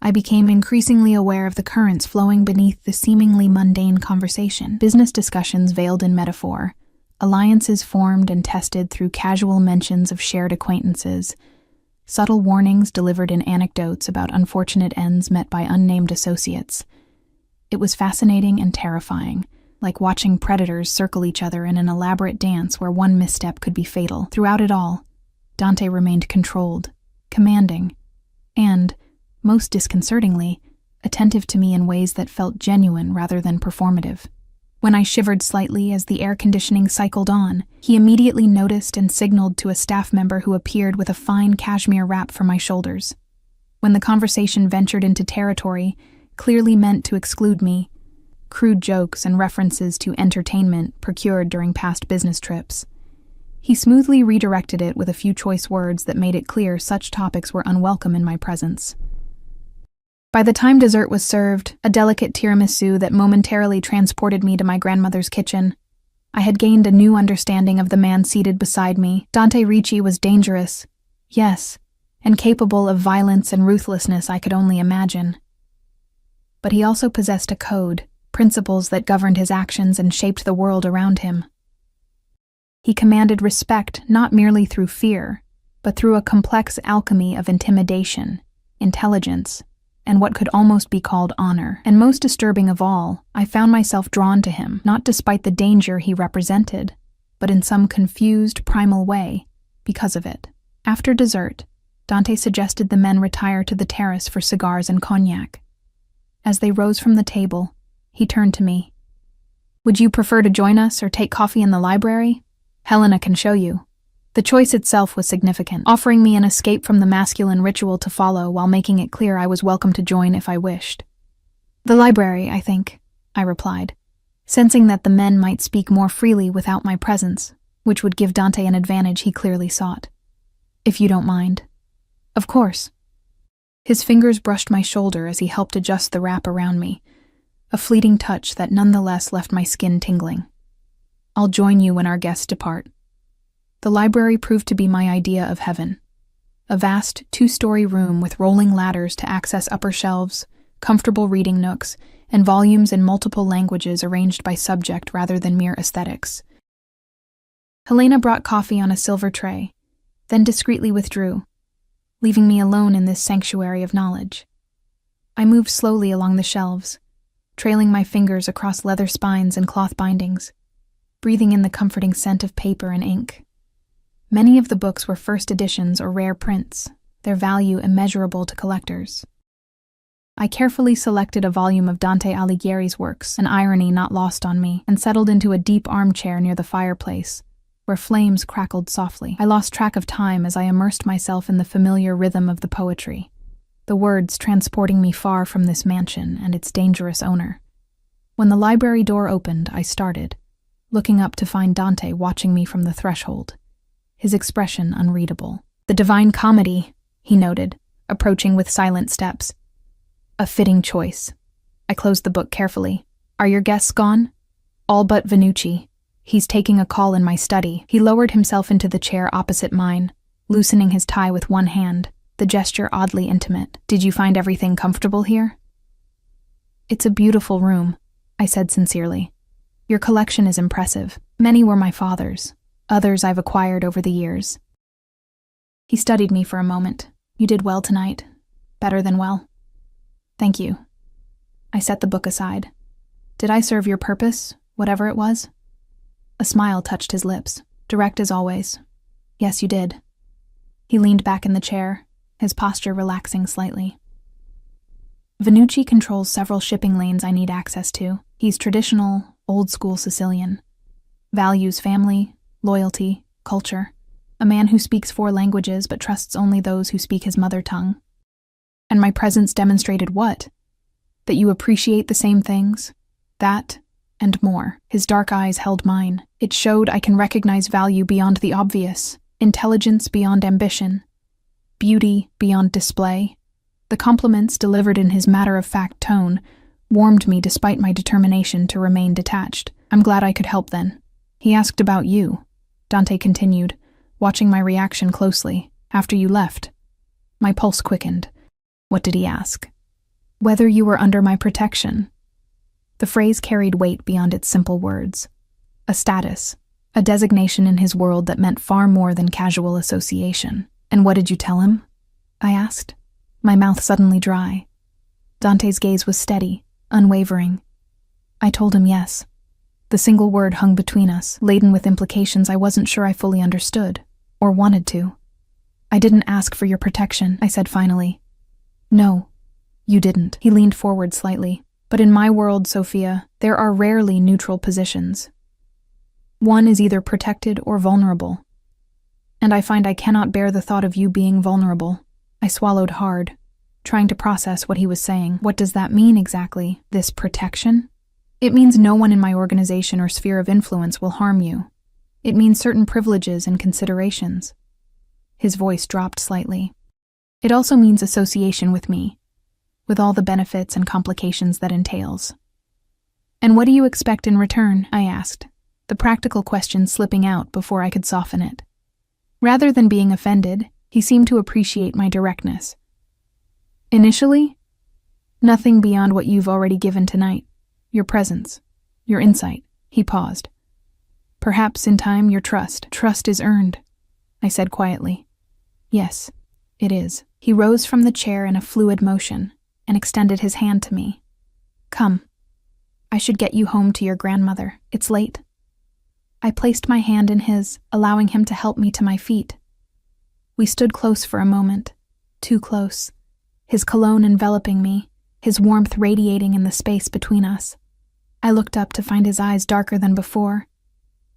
I became increasingly aware of the currents flowing beneath the seemingly mundane conversation. Business discussions veiled in metaphor, alliances formed and tested through casual mentions of shared acquaintances, subtle warnings delivered in anecdotes about unfortunate ends met by unnamed associates. It was fascinating and terrifying, like watching predators circle each other in an elaborate dance where one misstep could be fatal. Throughout it all, Dante remained controlled, commanding, and, most disconcertingly, attentive to me in ways that felt genuine rather than performative. When I shivered slightly as the air conditioning cycled on, he immediately noticed and signaled to a staff member who appeared with a fine cashmere wrap for my shoulders. When the conversation ventured into territory clearly meant to exclude me, crude jokes and references to entertainment procured during past business trips, he smoothly redirected it with a few choice words that made it clear such topics were unwelcome in my presence. By the time dessert was served, a delicate tiramisu that momentarily transported me to my grandmother's kitchen, I had gained a new understanding of the man seated beside me. Dante Ricci was dangerous, yes, and capable of violence and ruthlessness I could only imagine. But he also possessed a code, principles that governed his actions and shaped the world around him. He commanded respect not merely through fear, but through a complex alchemy of intimidation, intelligence, and what could almost be called honor. And most disturbing of all, I found myself drawn to him, not despite the danger he represented, but in some confused, primal way, because of it. After dessert, Dante suggested the men retire to the terrace for cigars and cognac. As they rose from the table, he turned to me. "Would you prefer to join us or take coffee in the library? Helena can show you." The choice itself was significant, offering me an escape from the masculine ritual to follow while making it clear I was welcome to join if I wished. "The library, I think," I replied, sensing that the men might speak more freely without my presence, which would give Dante an advantage he clearly sought. "If you don't mind." "Of course." His fingers brushed my shoulder as he helped adjust the wrap around me, a fleeting touch that nonetheless left my skin tingling. "I'll join you when our guests depart." The library proved to be my idea of heaven. A vast, 2-story room with rolling ladders to access upper shelves, comfortable reading nooks, and volumes in multiple languages arranged by subject rather than mere aesthetics. Helena brought coffee on a silver tray, then discreetly withdrew, leaving me alone in this sanctuary of knowledge. I moved slowly along the shelves, trailing my fingers across leather spines and cloth bindings, breathing in the comforting scent of paper and ink. Many of the books were first editions or rare prints, their value immeasurable to collectors. I carefully selected a volume of Dante Alighieri's works, an irony not lost on me, and settled into a deep armchair near the fireplace, where flames crackled softly. I lost track of time as I immersed myself in the familiar rhythm of the poetry, the words transporting me far from this mansion and its dangerous owner. When the library door opened, I started, looking up to find Dante watching me from the threshold, his expression unreadable. "The Divine Comedy," he noted, approaching with silent steps. "A fitting choice." I closed the book carefully, Are your guests gone? All but Venucci. He's taking a call in my study. He lowered himself into the chair opposite mine, loosening his tie with one hand, the gesture oddly intimate. Did you find everything comfortable here? It's a beautiful room, I said sincerely. Your collection is impressive. Many were my father's, others I've acquired over the years. He studied me for a moment. You did well tonight. Better than well. Thank you. I set the book aside. Did I serve your purpose, whatever it was? A smile touched his lips, direct as always. Yes, you did. He leaned back in the chair, his posture relaxing slightly. Venucci controls several shipping lanes I need access to. He's traditional, old-school Sicilian. Values family, loyalty, culture. A man who speaks 4 languages but trusts only those who speak his mother tongue. And my presence demonstrated what? That you appreciate the same things? That, and more. His dark eyes held mine. It showed I can recognize value beyond the obvious, intelligence beyond ambition, beauty beyond display. The compliments delivered in his matter-of-fact tone warmed me despite my determination to remain detached. I'm glad I could help then. He asked about you, Dante continued, watching my reaction closely. After you left. My pulse quickened. What did he ask? Whether you were under my protection. The phrase carried weight beyond its simple words. A status, a designation in his world that meant far more than casual association. And what did you tell him? I asked, my mouth suddenly dry. Dante's gaze was steady, unwavering. I told him yes. The single word hung between us, laden with implications I wasn't sure I fully understood, or wanted to. I didn't ask for your protection, I said finally. No, you didn't. He leaned forward slightly. But in my world, Sophia, there are rarely neutral positions. One is either protected or vulnerable. And I find I cannot bear the thought of you being vulnerable. I swallowed hard, trying to process what he was saying. What does that mean exactly, this protection? It means no one in my organization or sphere of influence will harm you. It means certain privileges and considerations. His voice dropped slightly. It also means association with me, with all the benefits and complications that entails. And what do you expect in return? I asked, the practical question slipping out before I could soften it. Rather than being offended, he seemed to appreciate my directness. Initially, nothing beyond what you've already given tonight. Your presence, your insight. He paused. Perhaps in time, your trust. Trust is earned, I said quietly. Yes, it is. He rose from the chair in a fluid motion and extended his hand to me. Come. I should get you home to your grandmother. It's late. I placed my hand in his, allowing him to help me to my feet. We stood close for a moment, too close, his cologne enveloping me, his warmth radiating in the space between us. I looked up to find his eyes darker than before,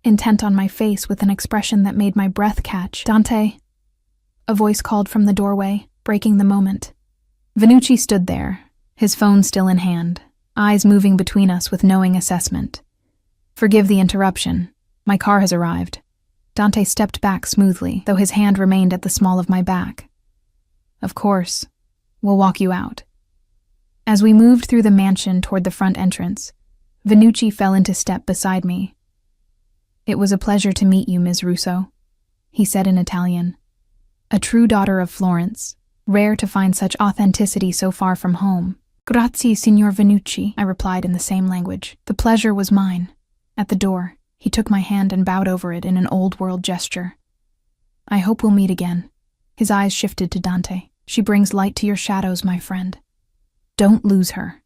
intent on my face with an expression that made my breath catch. Dante, a voice called from the doorway, breaking the moment. Venucci stood there, his phone still in hand, eyes moving between us with knowing assessment. Forgive the interruption. My car has arrived. Dante stepped back smoothly, though his hand remained at the small of my back. Of course. We'll walk you out. As we moved through the mansion toward the front entrance, Venucci fell into step beside me. It was a pleasure to meet you, Ms. Russo, he said in Italian. A true daughter of Florence, rare to find such authenticity so far from home. Grazie, Signor Venucci, I replied in the same language. The pleasure was mine. At the door, he took my hand and bowed over it in an old-world gesture. I hope we'll meet again. His eyes shifted to Dante. She brings light to your shadows, my friend. Don't lose her.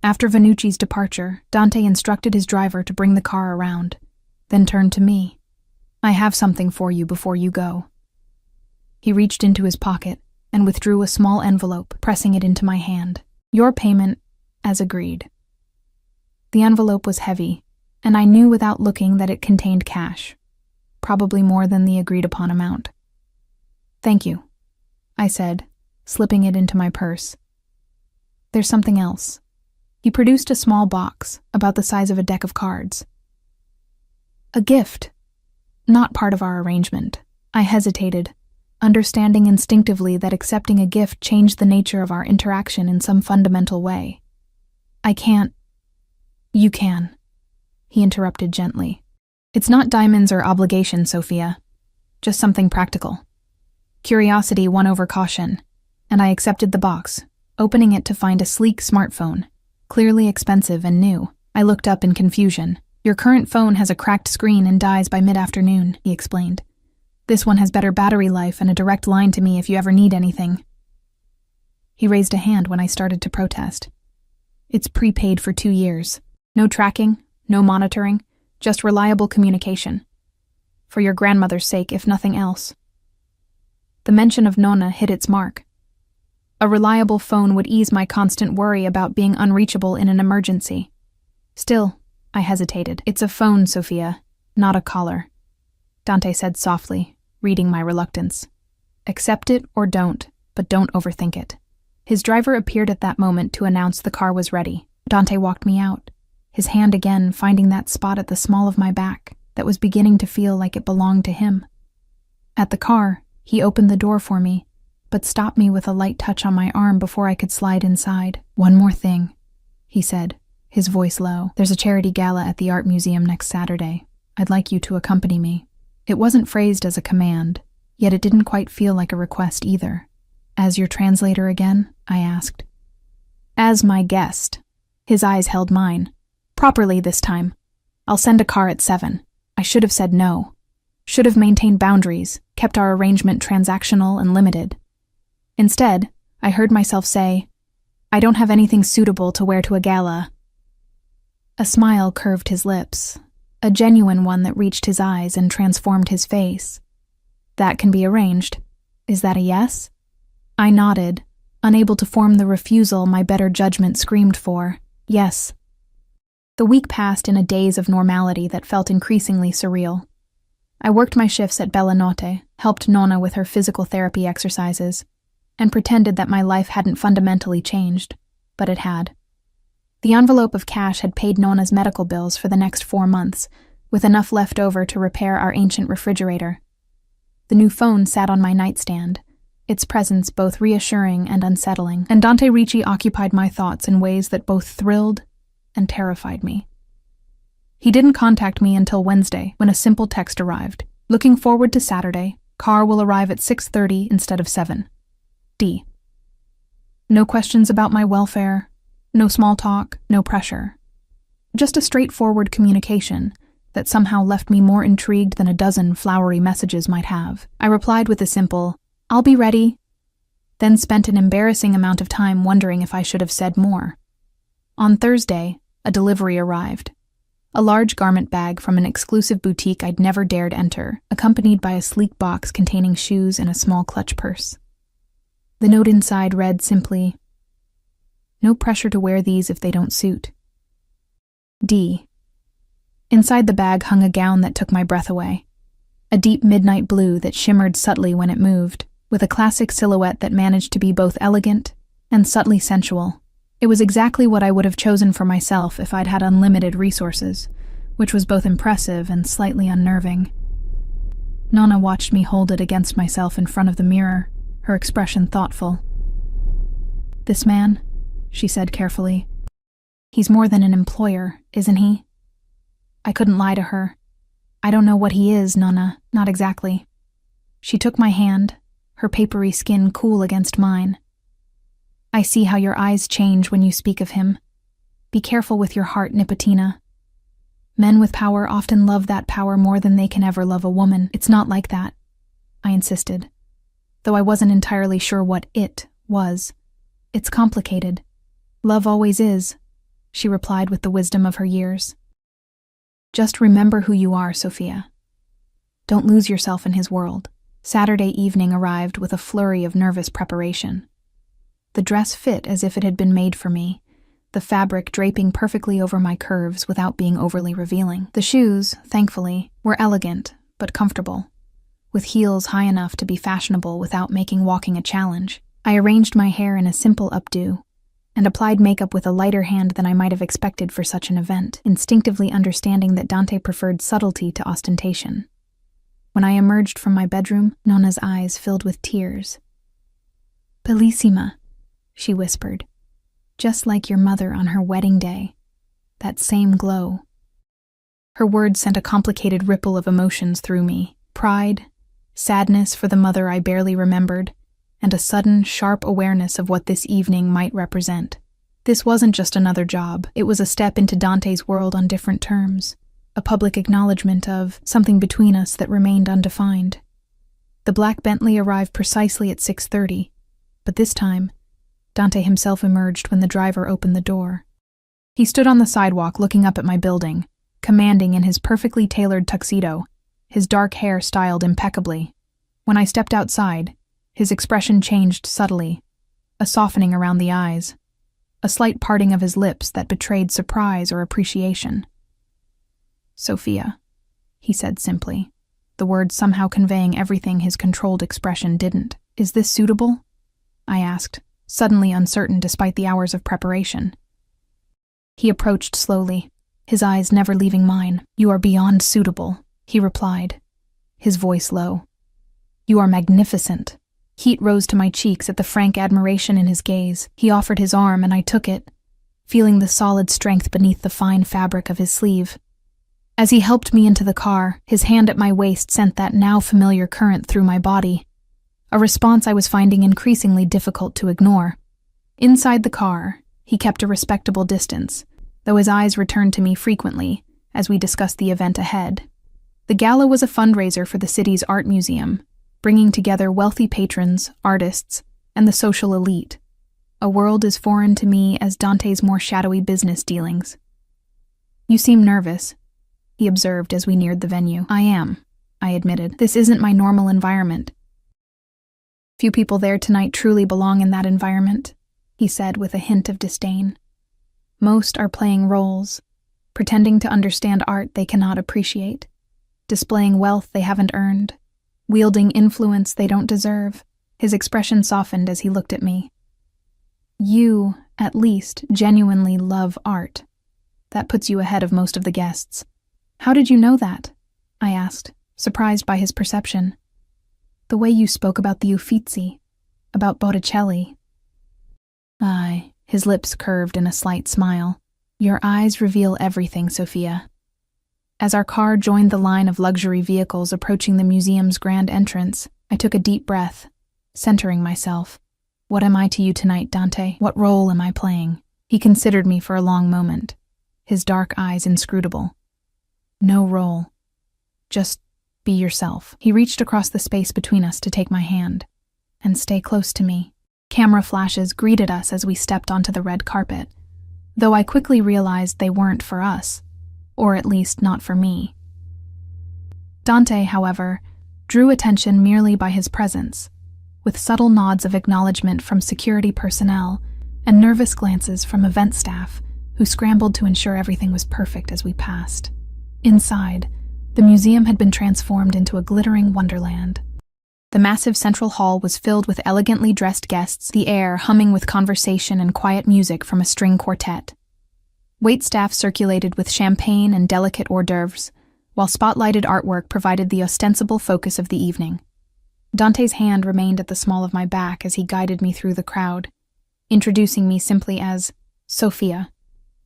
After Venucci's departure, Dante instructed his driver to bring the car around, then turned to me. I have something for you before you go. He reached into his pocket and withdrew a small envelope, pressing it into my hand. Your payment, as agreed. The envelope was heavy, and I knew without looking that it contained cash, probably more than the agreed-upon amount. Thank you, I said, slipping it into my purse. There's something else. He produced a small box, about the size of a deck of cards. A gift. Not part of our arrangement. I hesitated, understanding instinctively that accepting a gift changed the nature of our interaction in some fundamental way. I can't. You can, he interrupted gently. It's not diamonds or obligation, Sophia. Just something practical. Curiosity won over caution, and I accepted the box, opening it to find a sleek smartphone, clearly expensive and new. I looked up in confusion. Your current phone has a cracked screen and dies by mid-afternoon, he explained. This one has better battery life and a direct line to me if you ever need anything. He raised a hand when I started to protest. It's prepaid for 2 years. No tracking, no monitoring, just reliable communication. For your grandmother's sake, if nothing else. The mention of Nonna hit its mark. A reliable phone would ease my constant worry about being unreachable in an emergency. Still, I hesitated. It's a phone, Sophia, not a caller. Dante said softly, reading my reluctance. Accept it or don't, but don't overthink it. His driver appeared at that moment to announce the car was ready. Dante walked me out, his hand again finding that spot at the small of my back that was beginning to feel like it belonged to him. At the car, he opened the door for me, but stopped me with a light touch on my arm before I could slide inside. One more thing, he said, his voice low. There's a charity gala at the art museum next Saturday. I'd like you to accompany me. It wasn't phrased as a command, yet it didn't quite feel like a request either. As your translator again? I asked. As my guest. His eyes held mine. Properly this time. I'll send a car at 7. I should have said no. Should have maintained boundaries, kept our arrangement transactional and limited. Instead, I heard myself say, I don't have anything suitable to wear to a gala. A smile curved his lips, a genuine one that reached his eyes and transformed his face. That can be arranged. Is that a yes? I nodded, unable to form the refusal my better judgment screamed for. Yes. The week passed in a daze of normality that felt increasingly surreal. I worked my shifts at Bella Notte, helped Nonna with her physical therapy exercises, and pretended that my life hadn't fundamentally changed, but it had. The envelope of cash had paid Nonna's medical bills for the next 4 months, with enough left over to repair our ancient refrigerator. The new phone sat on my nightstand, its presence both reassuring and unsettling, and Dante Ricci occupied my thoughts in ways that both thrilled and terrified me. He didn't contact me until Wednesday, when a simple text arrived. Looking forward to Saturday, car will arrive at 6:30 instead of 7. D. No questions about my welfare, no small talk, no pressure. Just a straightforward communication that somehow left me more intrigued than a dozen flowery messages might have. I replied with a simple, I'll be ready, then spent an embarrassing amount of time wondering if I should have said more. On Thursday, a delivery arrived. A large garment bag from an exclusive boutique I'd never dared enter, accompanied by a sleek box containing shoes and a small clutch purse. The note inside read simply, no pressure to wear these if they don't suit. D. Inside the bag hung a gown that took my breath away. A deep midnight blue that shimmered subtly when it moved, with a classic silhouette that managed to be both elegant and subtly sensual. It was exactly what I would have chosen for myself if I'd had unlimited resources, which was both impressive and slightly unnerving. Nonna watched me hold it against myself in front of the mirror, her expression thoughtful. This man, she said carefully, he's more than an employer, isn't he? I couldn't lie to her. I don't know what he is, Nonna, not exactly. She took my hand, her papery skin cool against mine. I see how your eyes change when you speak of him. Be careful with your heart, Nipotina. Men with power often love that power more than they can ever love a woman. It's not like that, I insisted, though I wasn't entirely sure what it was. It's complicated. Love always is, she replied with the wisdom of her years. Just remember who you are, Sophia. Don't lose yourself in his world. Saturday evening arrived with a flurry of nervous preparation. The dress fit as if it had been made for me, the fabric draping perfectly over my curves without being overly revealing. The shoes, thankfully, were elegant but comfortable, with heels high enough to be fashionable without making walking a challenge. I arranged my hair in a simple updo and applied makeup with a lighter hand than I might have expected for such an event, instinctively understanding that Dante preferred subtlety to ostentation. When I emerged from my bedroom, Nonna's eyes filled with tears. Bellissima, she whispered, just like your mother on her wedding day. that same glow. Her words sent a complicated ripple of emotions through me. Pride, sadness for the mother I barely remembered, and a sudden, sharp awareness of what this evening might represent. This wasn't just another job. It was a step into Dante's world on different terms, a public acknowledgement of something between us that remained undefined. The black Bentley arrived precisely at 6:30, but this time, Dante himself emerged when the driver opened the door. He stood on the sidewalk looking up at my building, commanding in his perfectly tailored tuxedo, his dark hair styled impeccably. When I stepped outside, his expression changed subtly, a softening around the eyes, a slight parting of his lips that betrayed surprise or appreciation. "Sophia," he said simply, the words somehow conveying everything his controlled expression didn't. "Is this suitable?" I asked, suddenly uncertain despite the hours of preparation. He approached slowly, his eyes never leaving mine. "You are beyond suitable," he replied, his voice low. "You are magnificent." Heat rose to my cheeks at the frank admiration in his gaze. He offered his arm, and I took it, feeling the solid strength beneath the fine fabric of his sleeve. As he helped me into the car, his hand at my waist sent that now familiar current through my body, a response I was finding increasingly difficult to ignore. Inside the car, he kept a respectable distance, though his eyes returned to me frequently as we discussed the event ahead. The gala was a fundraiser for the city's art museum, bringing together wealthy patrons, artists, and the social elite, a world as foreign to me as Dante's more shadowy business dealings. "You seem nervous," he observed as we neared the venue. "I am," I admitted. "This isn't my normal environment." "Few people there tonight truly belong in that environment," he said with a hint of disdain. "Most are playing roles, pretending to understand art they cannot appreciate, displaying wealth they haven't earned, wielding influence they don't deserve." His expression softened as he looked at me. "You, at least, genuinely love art. That puts you ahead of most of the guests." "How did you know that?" I asked, surprised by his perception. "The way you spoke about the Uffizi, about Botticelli." "Aye," his lips curved in a slight smile. "Your eyes reveal everything, Sophia." As our car joined the line of luxury vehicles approaching the museum's grand entrance, I took a deep breath, centering myself. "What am I to you tonight, Dante? What role am I playing?" He considered me for a long moment, his dark eyes inscrutable. "No role. Just be yourself." He reached across the space between us to take my hand. "And stay close to me." Camera flashes greeted us as we stepped onto the red carpet, though I quickly realized they weren't for us, or at least not for me. Dante, however, drew attention merely by his presence, with subtle nods of acknowledgement from security personnel and nervous glances from event staff who scrambled to ensure everything was perfect as we passed. Inside, the museum had been transformed into a glittering wonderland. The massive central hall was filled with elegantly dressed guests, the air humming with conversation and quiet music from a string quartet. Waitstaff circulated with champagne and delicate hors d'oeuvres, while spotlighted artwork provided the ostensible focus of the evening. Dante's hand remained at the small of my back as he guided me through the crowd, introducing me simply as Sophia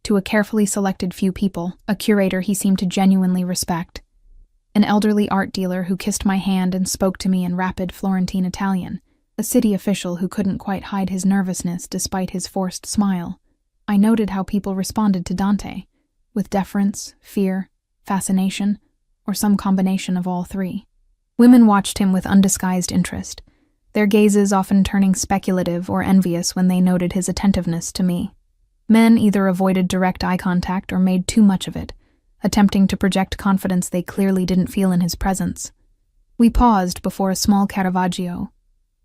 to a carefully selected few people, a curator he seemed to genuinely respect, an elderly art dealer who kissed my hand and spoke to me in rapid Florentine Italian, a city official who couldn't quite hide his nervousness despite his forced smile. I noted how people responded to Dante, with deference, fear, fascination, or some combination of all three. Women watched him with undisguised interest, their gazes often turning speculative or envious when they noted his attentiveness to me. Men either avoided direct eye contact or made too much of it, attempting to project confidence they clearly didn't feel in his presence. We paused before a small Caravaggio,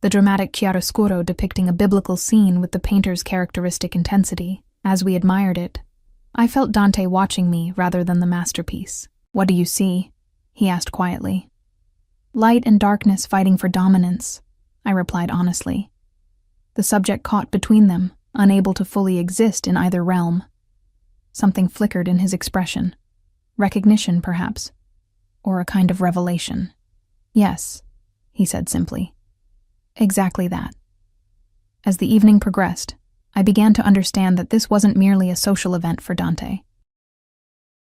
the dramatic chiaroscuro depicting a biblical scene with the painter's characteristic intensity. As we admired it, I felt Dante watching me rather than the masterpiece. "What do you see?" he asked quietly. "Light and darkness fighting for dominance," I replied honestly. The subject caught between them, unable to fully exist in either realm. Something flickered in his expression. Recognition, perhaps, or a kind of revelation. "Yes," he said simply. "Exactly that." As the evening progressed, I began to understand that this wasn't merely a social event for Dante.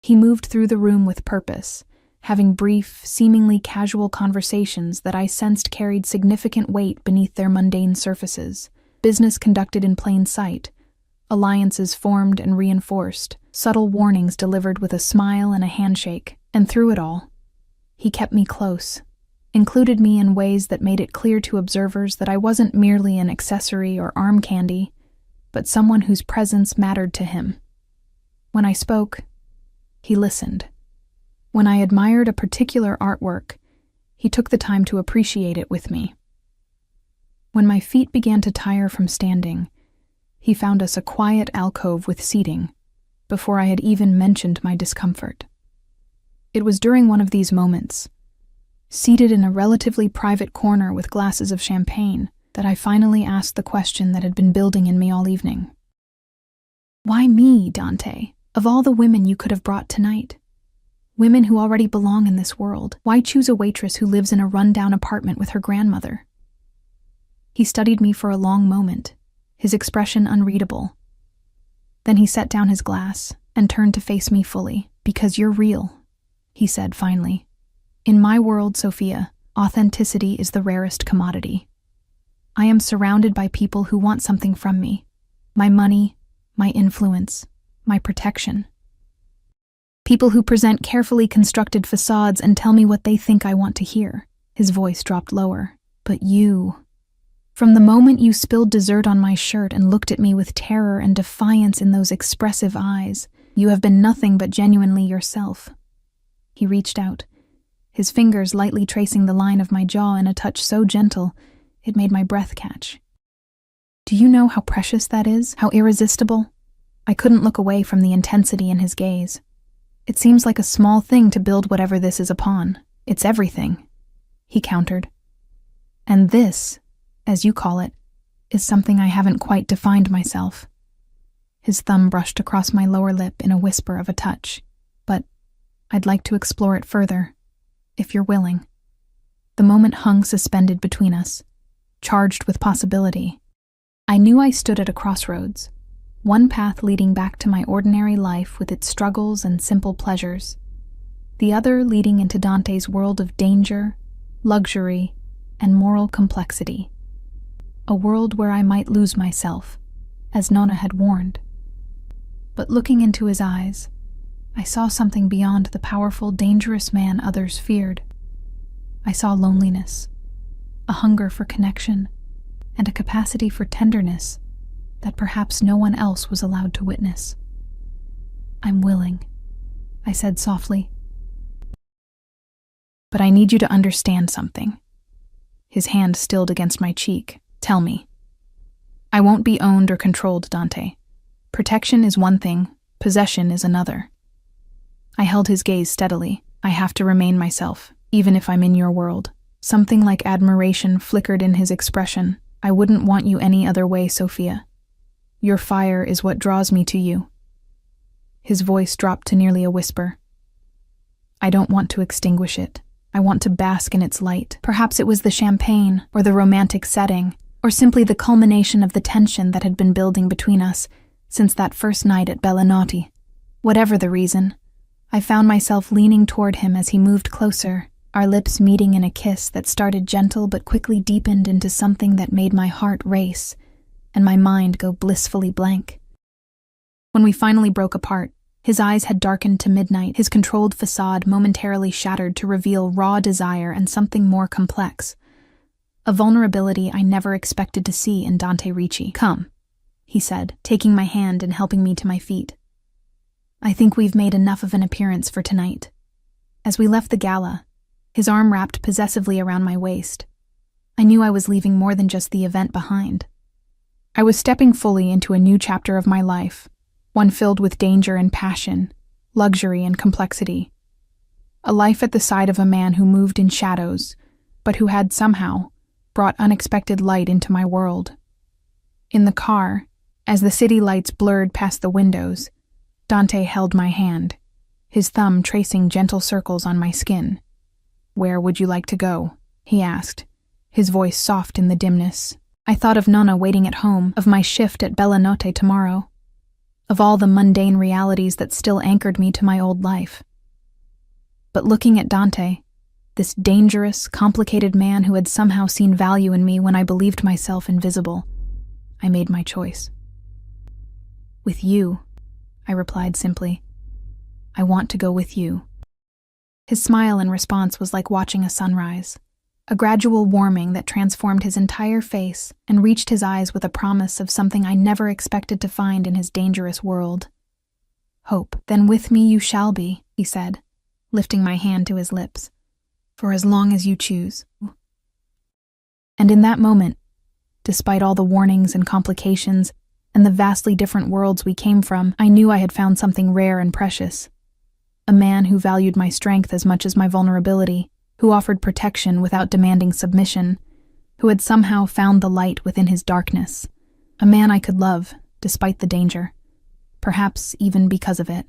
He moved through the room with purpose, having brief, seemingly casual conversations that I sensed carried significant weight beneath their mundane surfaces. Business conducted in plain sight, alliances formed and reinforced, subtle warnings delivered with a smile and a handshake, and through it all, he kept me close, included me in ways that made it clear to observers that I wasn't merely an accessory or arm candy, but someone whose presence mattered to him. When I spoke, he listened. When I admired a particular artwork, he took the time to appreciate it with me. When my feet began to tire from standing, he found us a quiet alcove with seating, before I had even mentioned my discomfort. It was during one of these moments, seated in a relatively private corner with glasses of champagne, that I finally asked the question that had been building in me all evening. Why me, Dante? Of all the women you could have brought tonight? Women who already belong in this world, why choose a waitress who lives in a run-down apartment with her grandmother? He studied me for a long moment, his expression unreadable. Then he set down his glass and turned to face me fully. Because you're real, he said finally. In my world, Sophia, authenticity is the rarest commodity. I am surrounded by people who want something from me. My money, my influence, my protection. People who present carefully constructed facades and tell me what they think I want to hear. His voice dropped lower. But you... From the moment you spilled dessert on my shirt and looked at me with terror and defiance in those expressive eyes, you have been nothing but genuinely yourself. He reached out, his fingers lightly tracing the line of my jaw in a touch so gentle, it made my breath catch. Do you know how precious that is? How irresistible? I couldn't look away from the intensity in his gaze. It seems like a small thing to build whatever this is upon. It's everything, he countered. And this, as you call it, is something I haven't quite defined myself. His thumb brushed across my lower lip in a whisper of a touch. But I'd like to explore it further, if you're willing. The moment hung suspended between us, charged with possibility. I knew I stood at a crossroads, one path leading back to my ordinary life with its struggles and simple pleasures, the other leading into Dante's world of danger, luxury, and moral complexity. A world where I might lose myself, as Nona had warned. But looking into his eyes, I saw something beyond the powerful, dangerous man others feared. I saw loneliness, a hunger for connection, and a capacity for tenderness that perhaps no one else was allowed to witness. I'm willing, I said softly. But I need you to understand something. His hand stilled against my cheek. Tell me. I won't be owned or controlled, Dante. Protection is one thing, possession is another. I held his gaze steadily. I have to remain myself, even if I'm in your world. Something like admiration flickered in his expression. I wouldn't want you any other way, Sophia. Your fire is what draws me to you. His voice dropped to nearly a whisper. I don't want to extinguish it. I want to bask in its light. Perhaps it was the champagne, or the romantic setting, or simply the culmination of the tension that had been building between us since that first night at Bellinotti. Whatever the reason, I found myself leaning toward him as he moved closer, our lips meeting in a kiss that started gentle but quickly deepened into something that made my heart race and my mind go blissfully blank. When we finally broke apart, his eyes had darkened to midnight, his controlled facade momentarily shattered to reveal raw desire and something more complex. A vulnerability I never expected to see in Dante Ricci. Come, he said, taking my hand and helping me to my feet. I think we've made enough of an appearance for tonight. As we left the gala, his arm wrapped possessively around my waist. I knew I was leaving more than just the event behind. I was stepping fully into a new chapter of my life, one filled with danger and passion, luxury and complexity. A life at the side of a man who moved in shadows, but who had somehow brought unexpected light into my world. In the car, as the city lights blurred past the windows, Dante held my hand, his thumb tracing gentle circles on my skin. Where would you like to go? He asked, his voice soft in the dimness. I thought of Nonna waiting at home, of my shift at Bellinotte tomorrow. of all the mundane realities that still anchored me to my old life. But looking at Dante, this dangerous, complicated man who had somehow seen value in me when I believed myself invisible, I made my choice. With you, I replied simply. I want to go with you. His smile in response was like watching a sunrise, a gradual warming that transformed his entire face and reached his eyes with a promise of something I never expected to find in his dangerous world. Hope. Then with me you shall be, he said, lifting my hand to his lips. For as long as you choose. And in that moment, despite all the warnings and complications and the vastly different worlds we came from, I knew I had found something rare and precious. A man who valued my strength as much as my vulnerability, who offered protection without demanding submission, who had somehow found the light within his darkness. A man I could love, despite the danger, perhaps even because of it.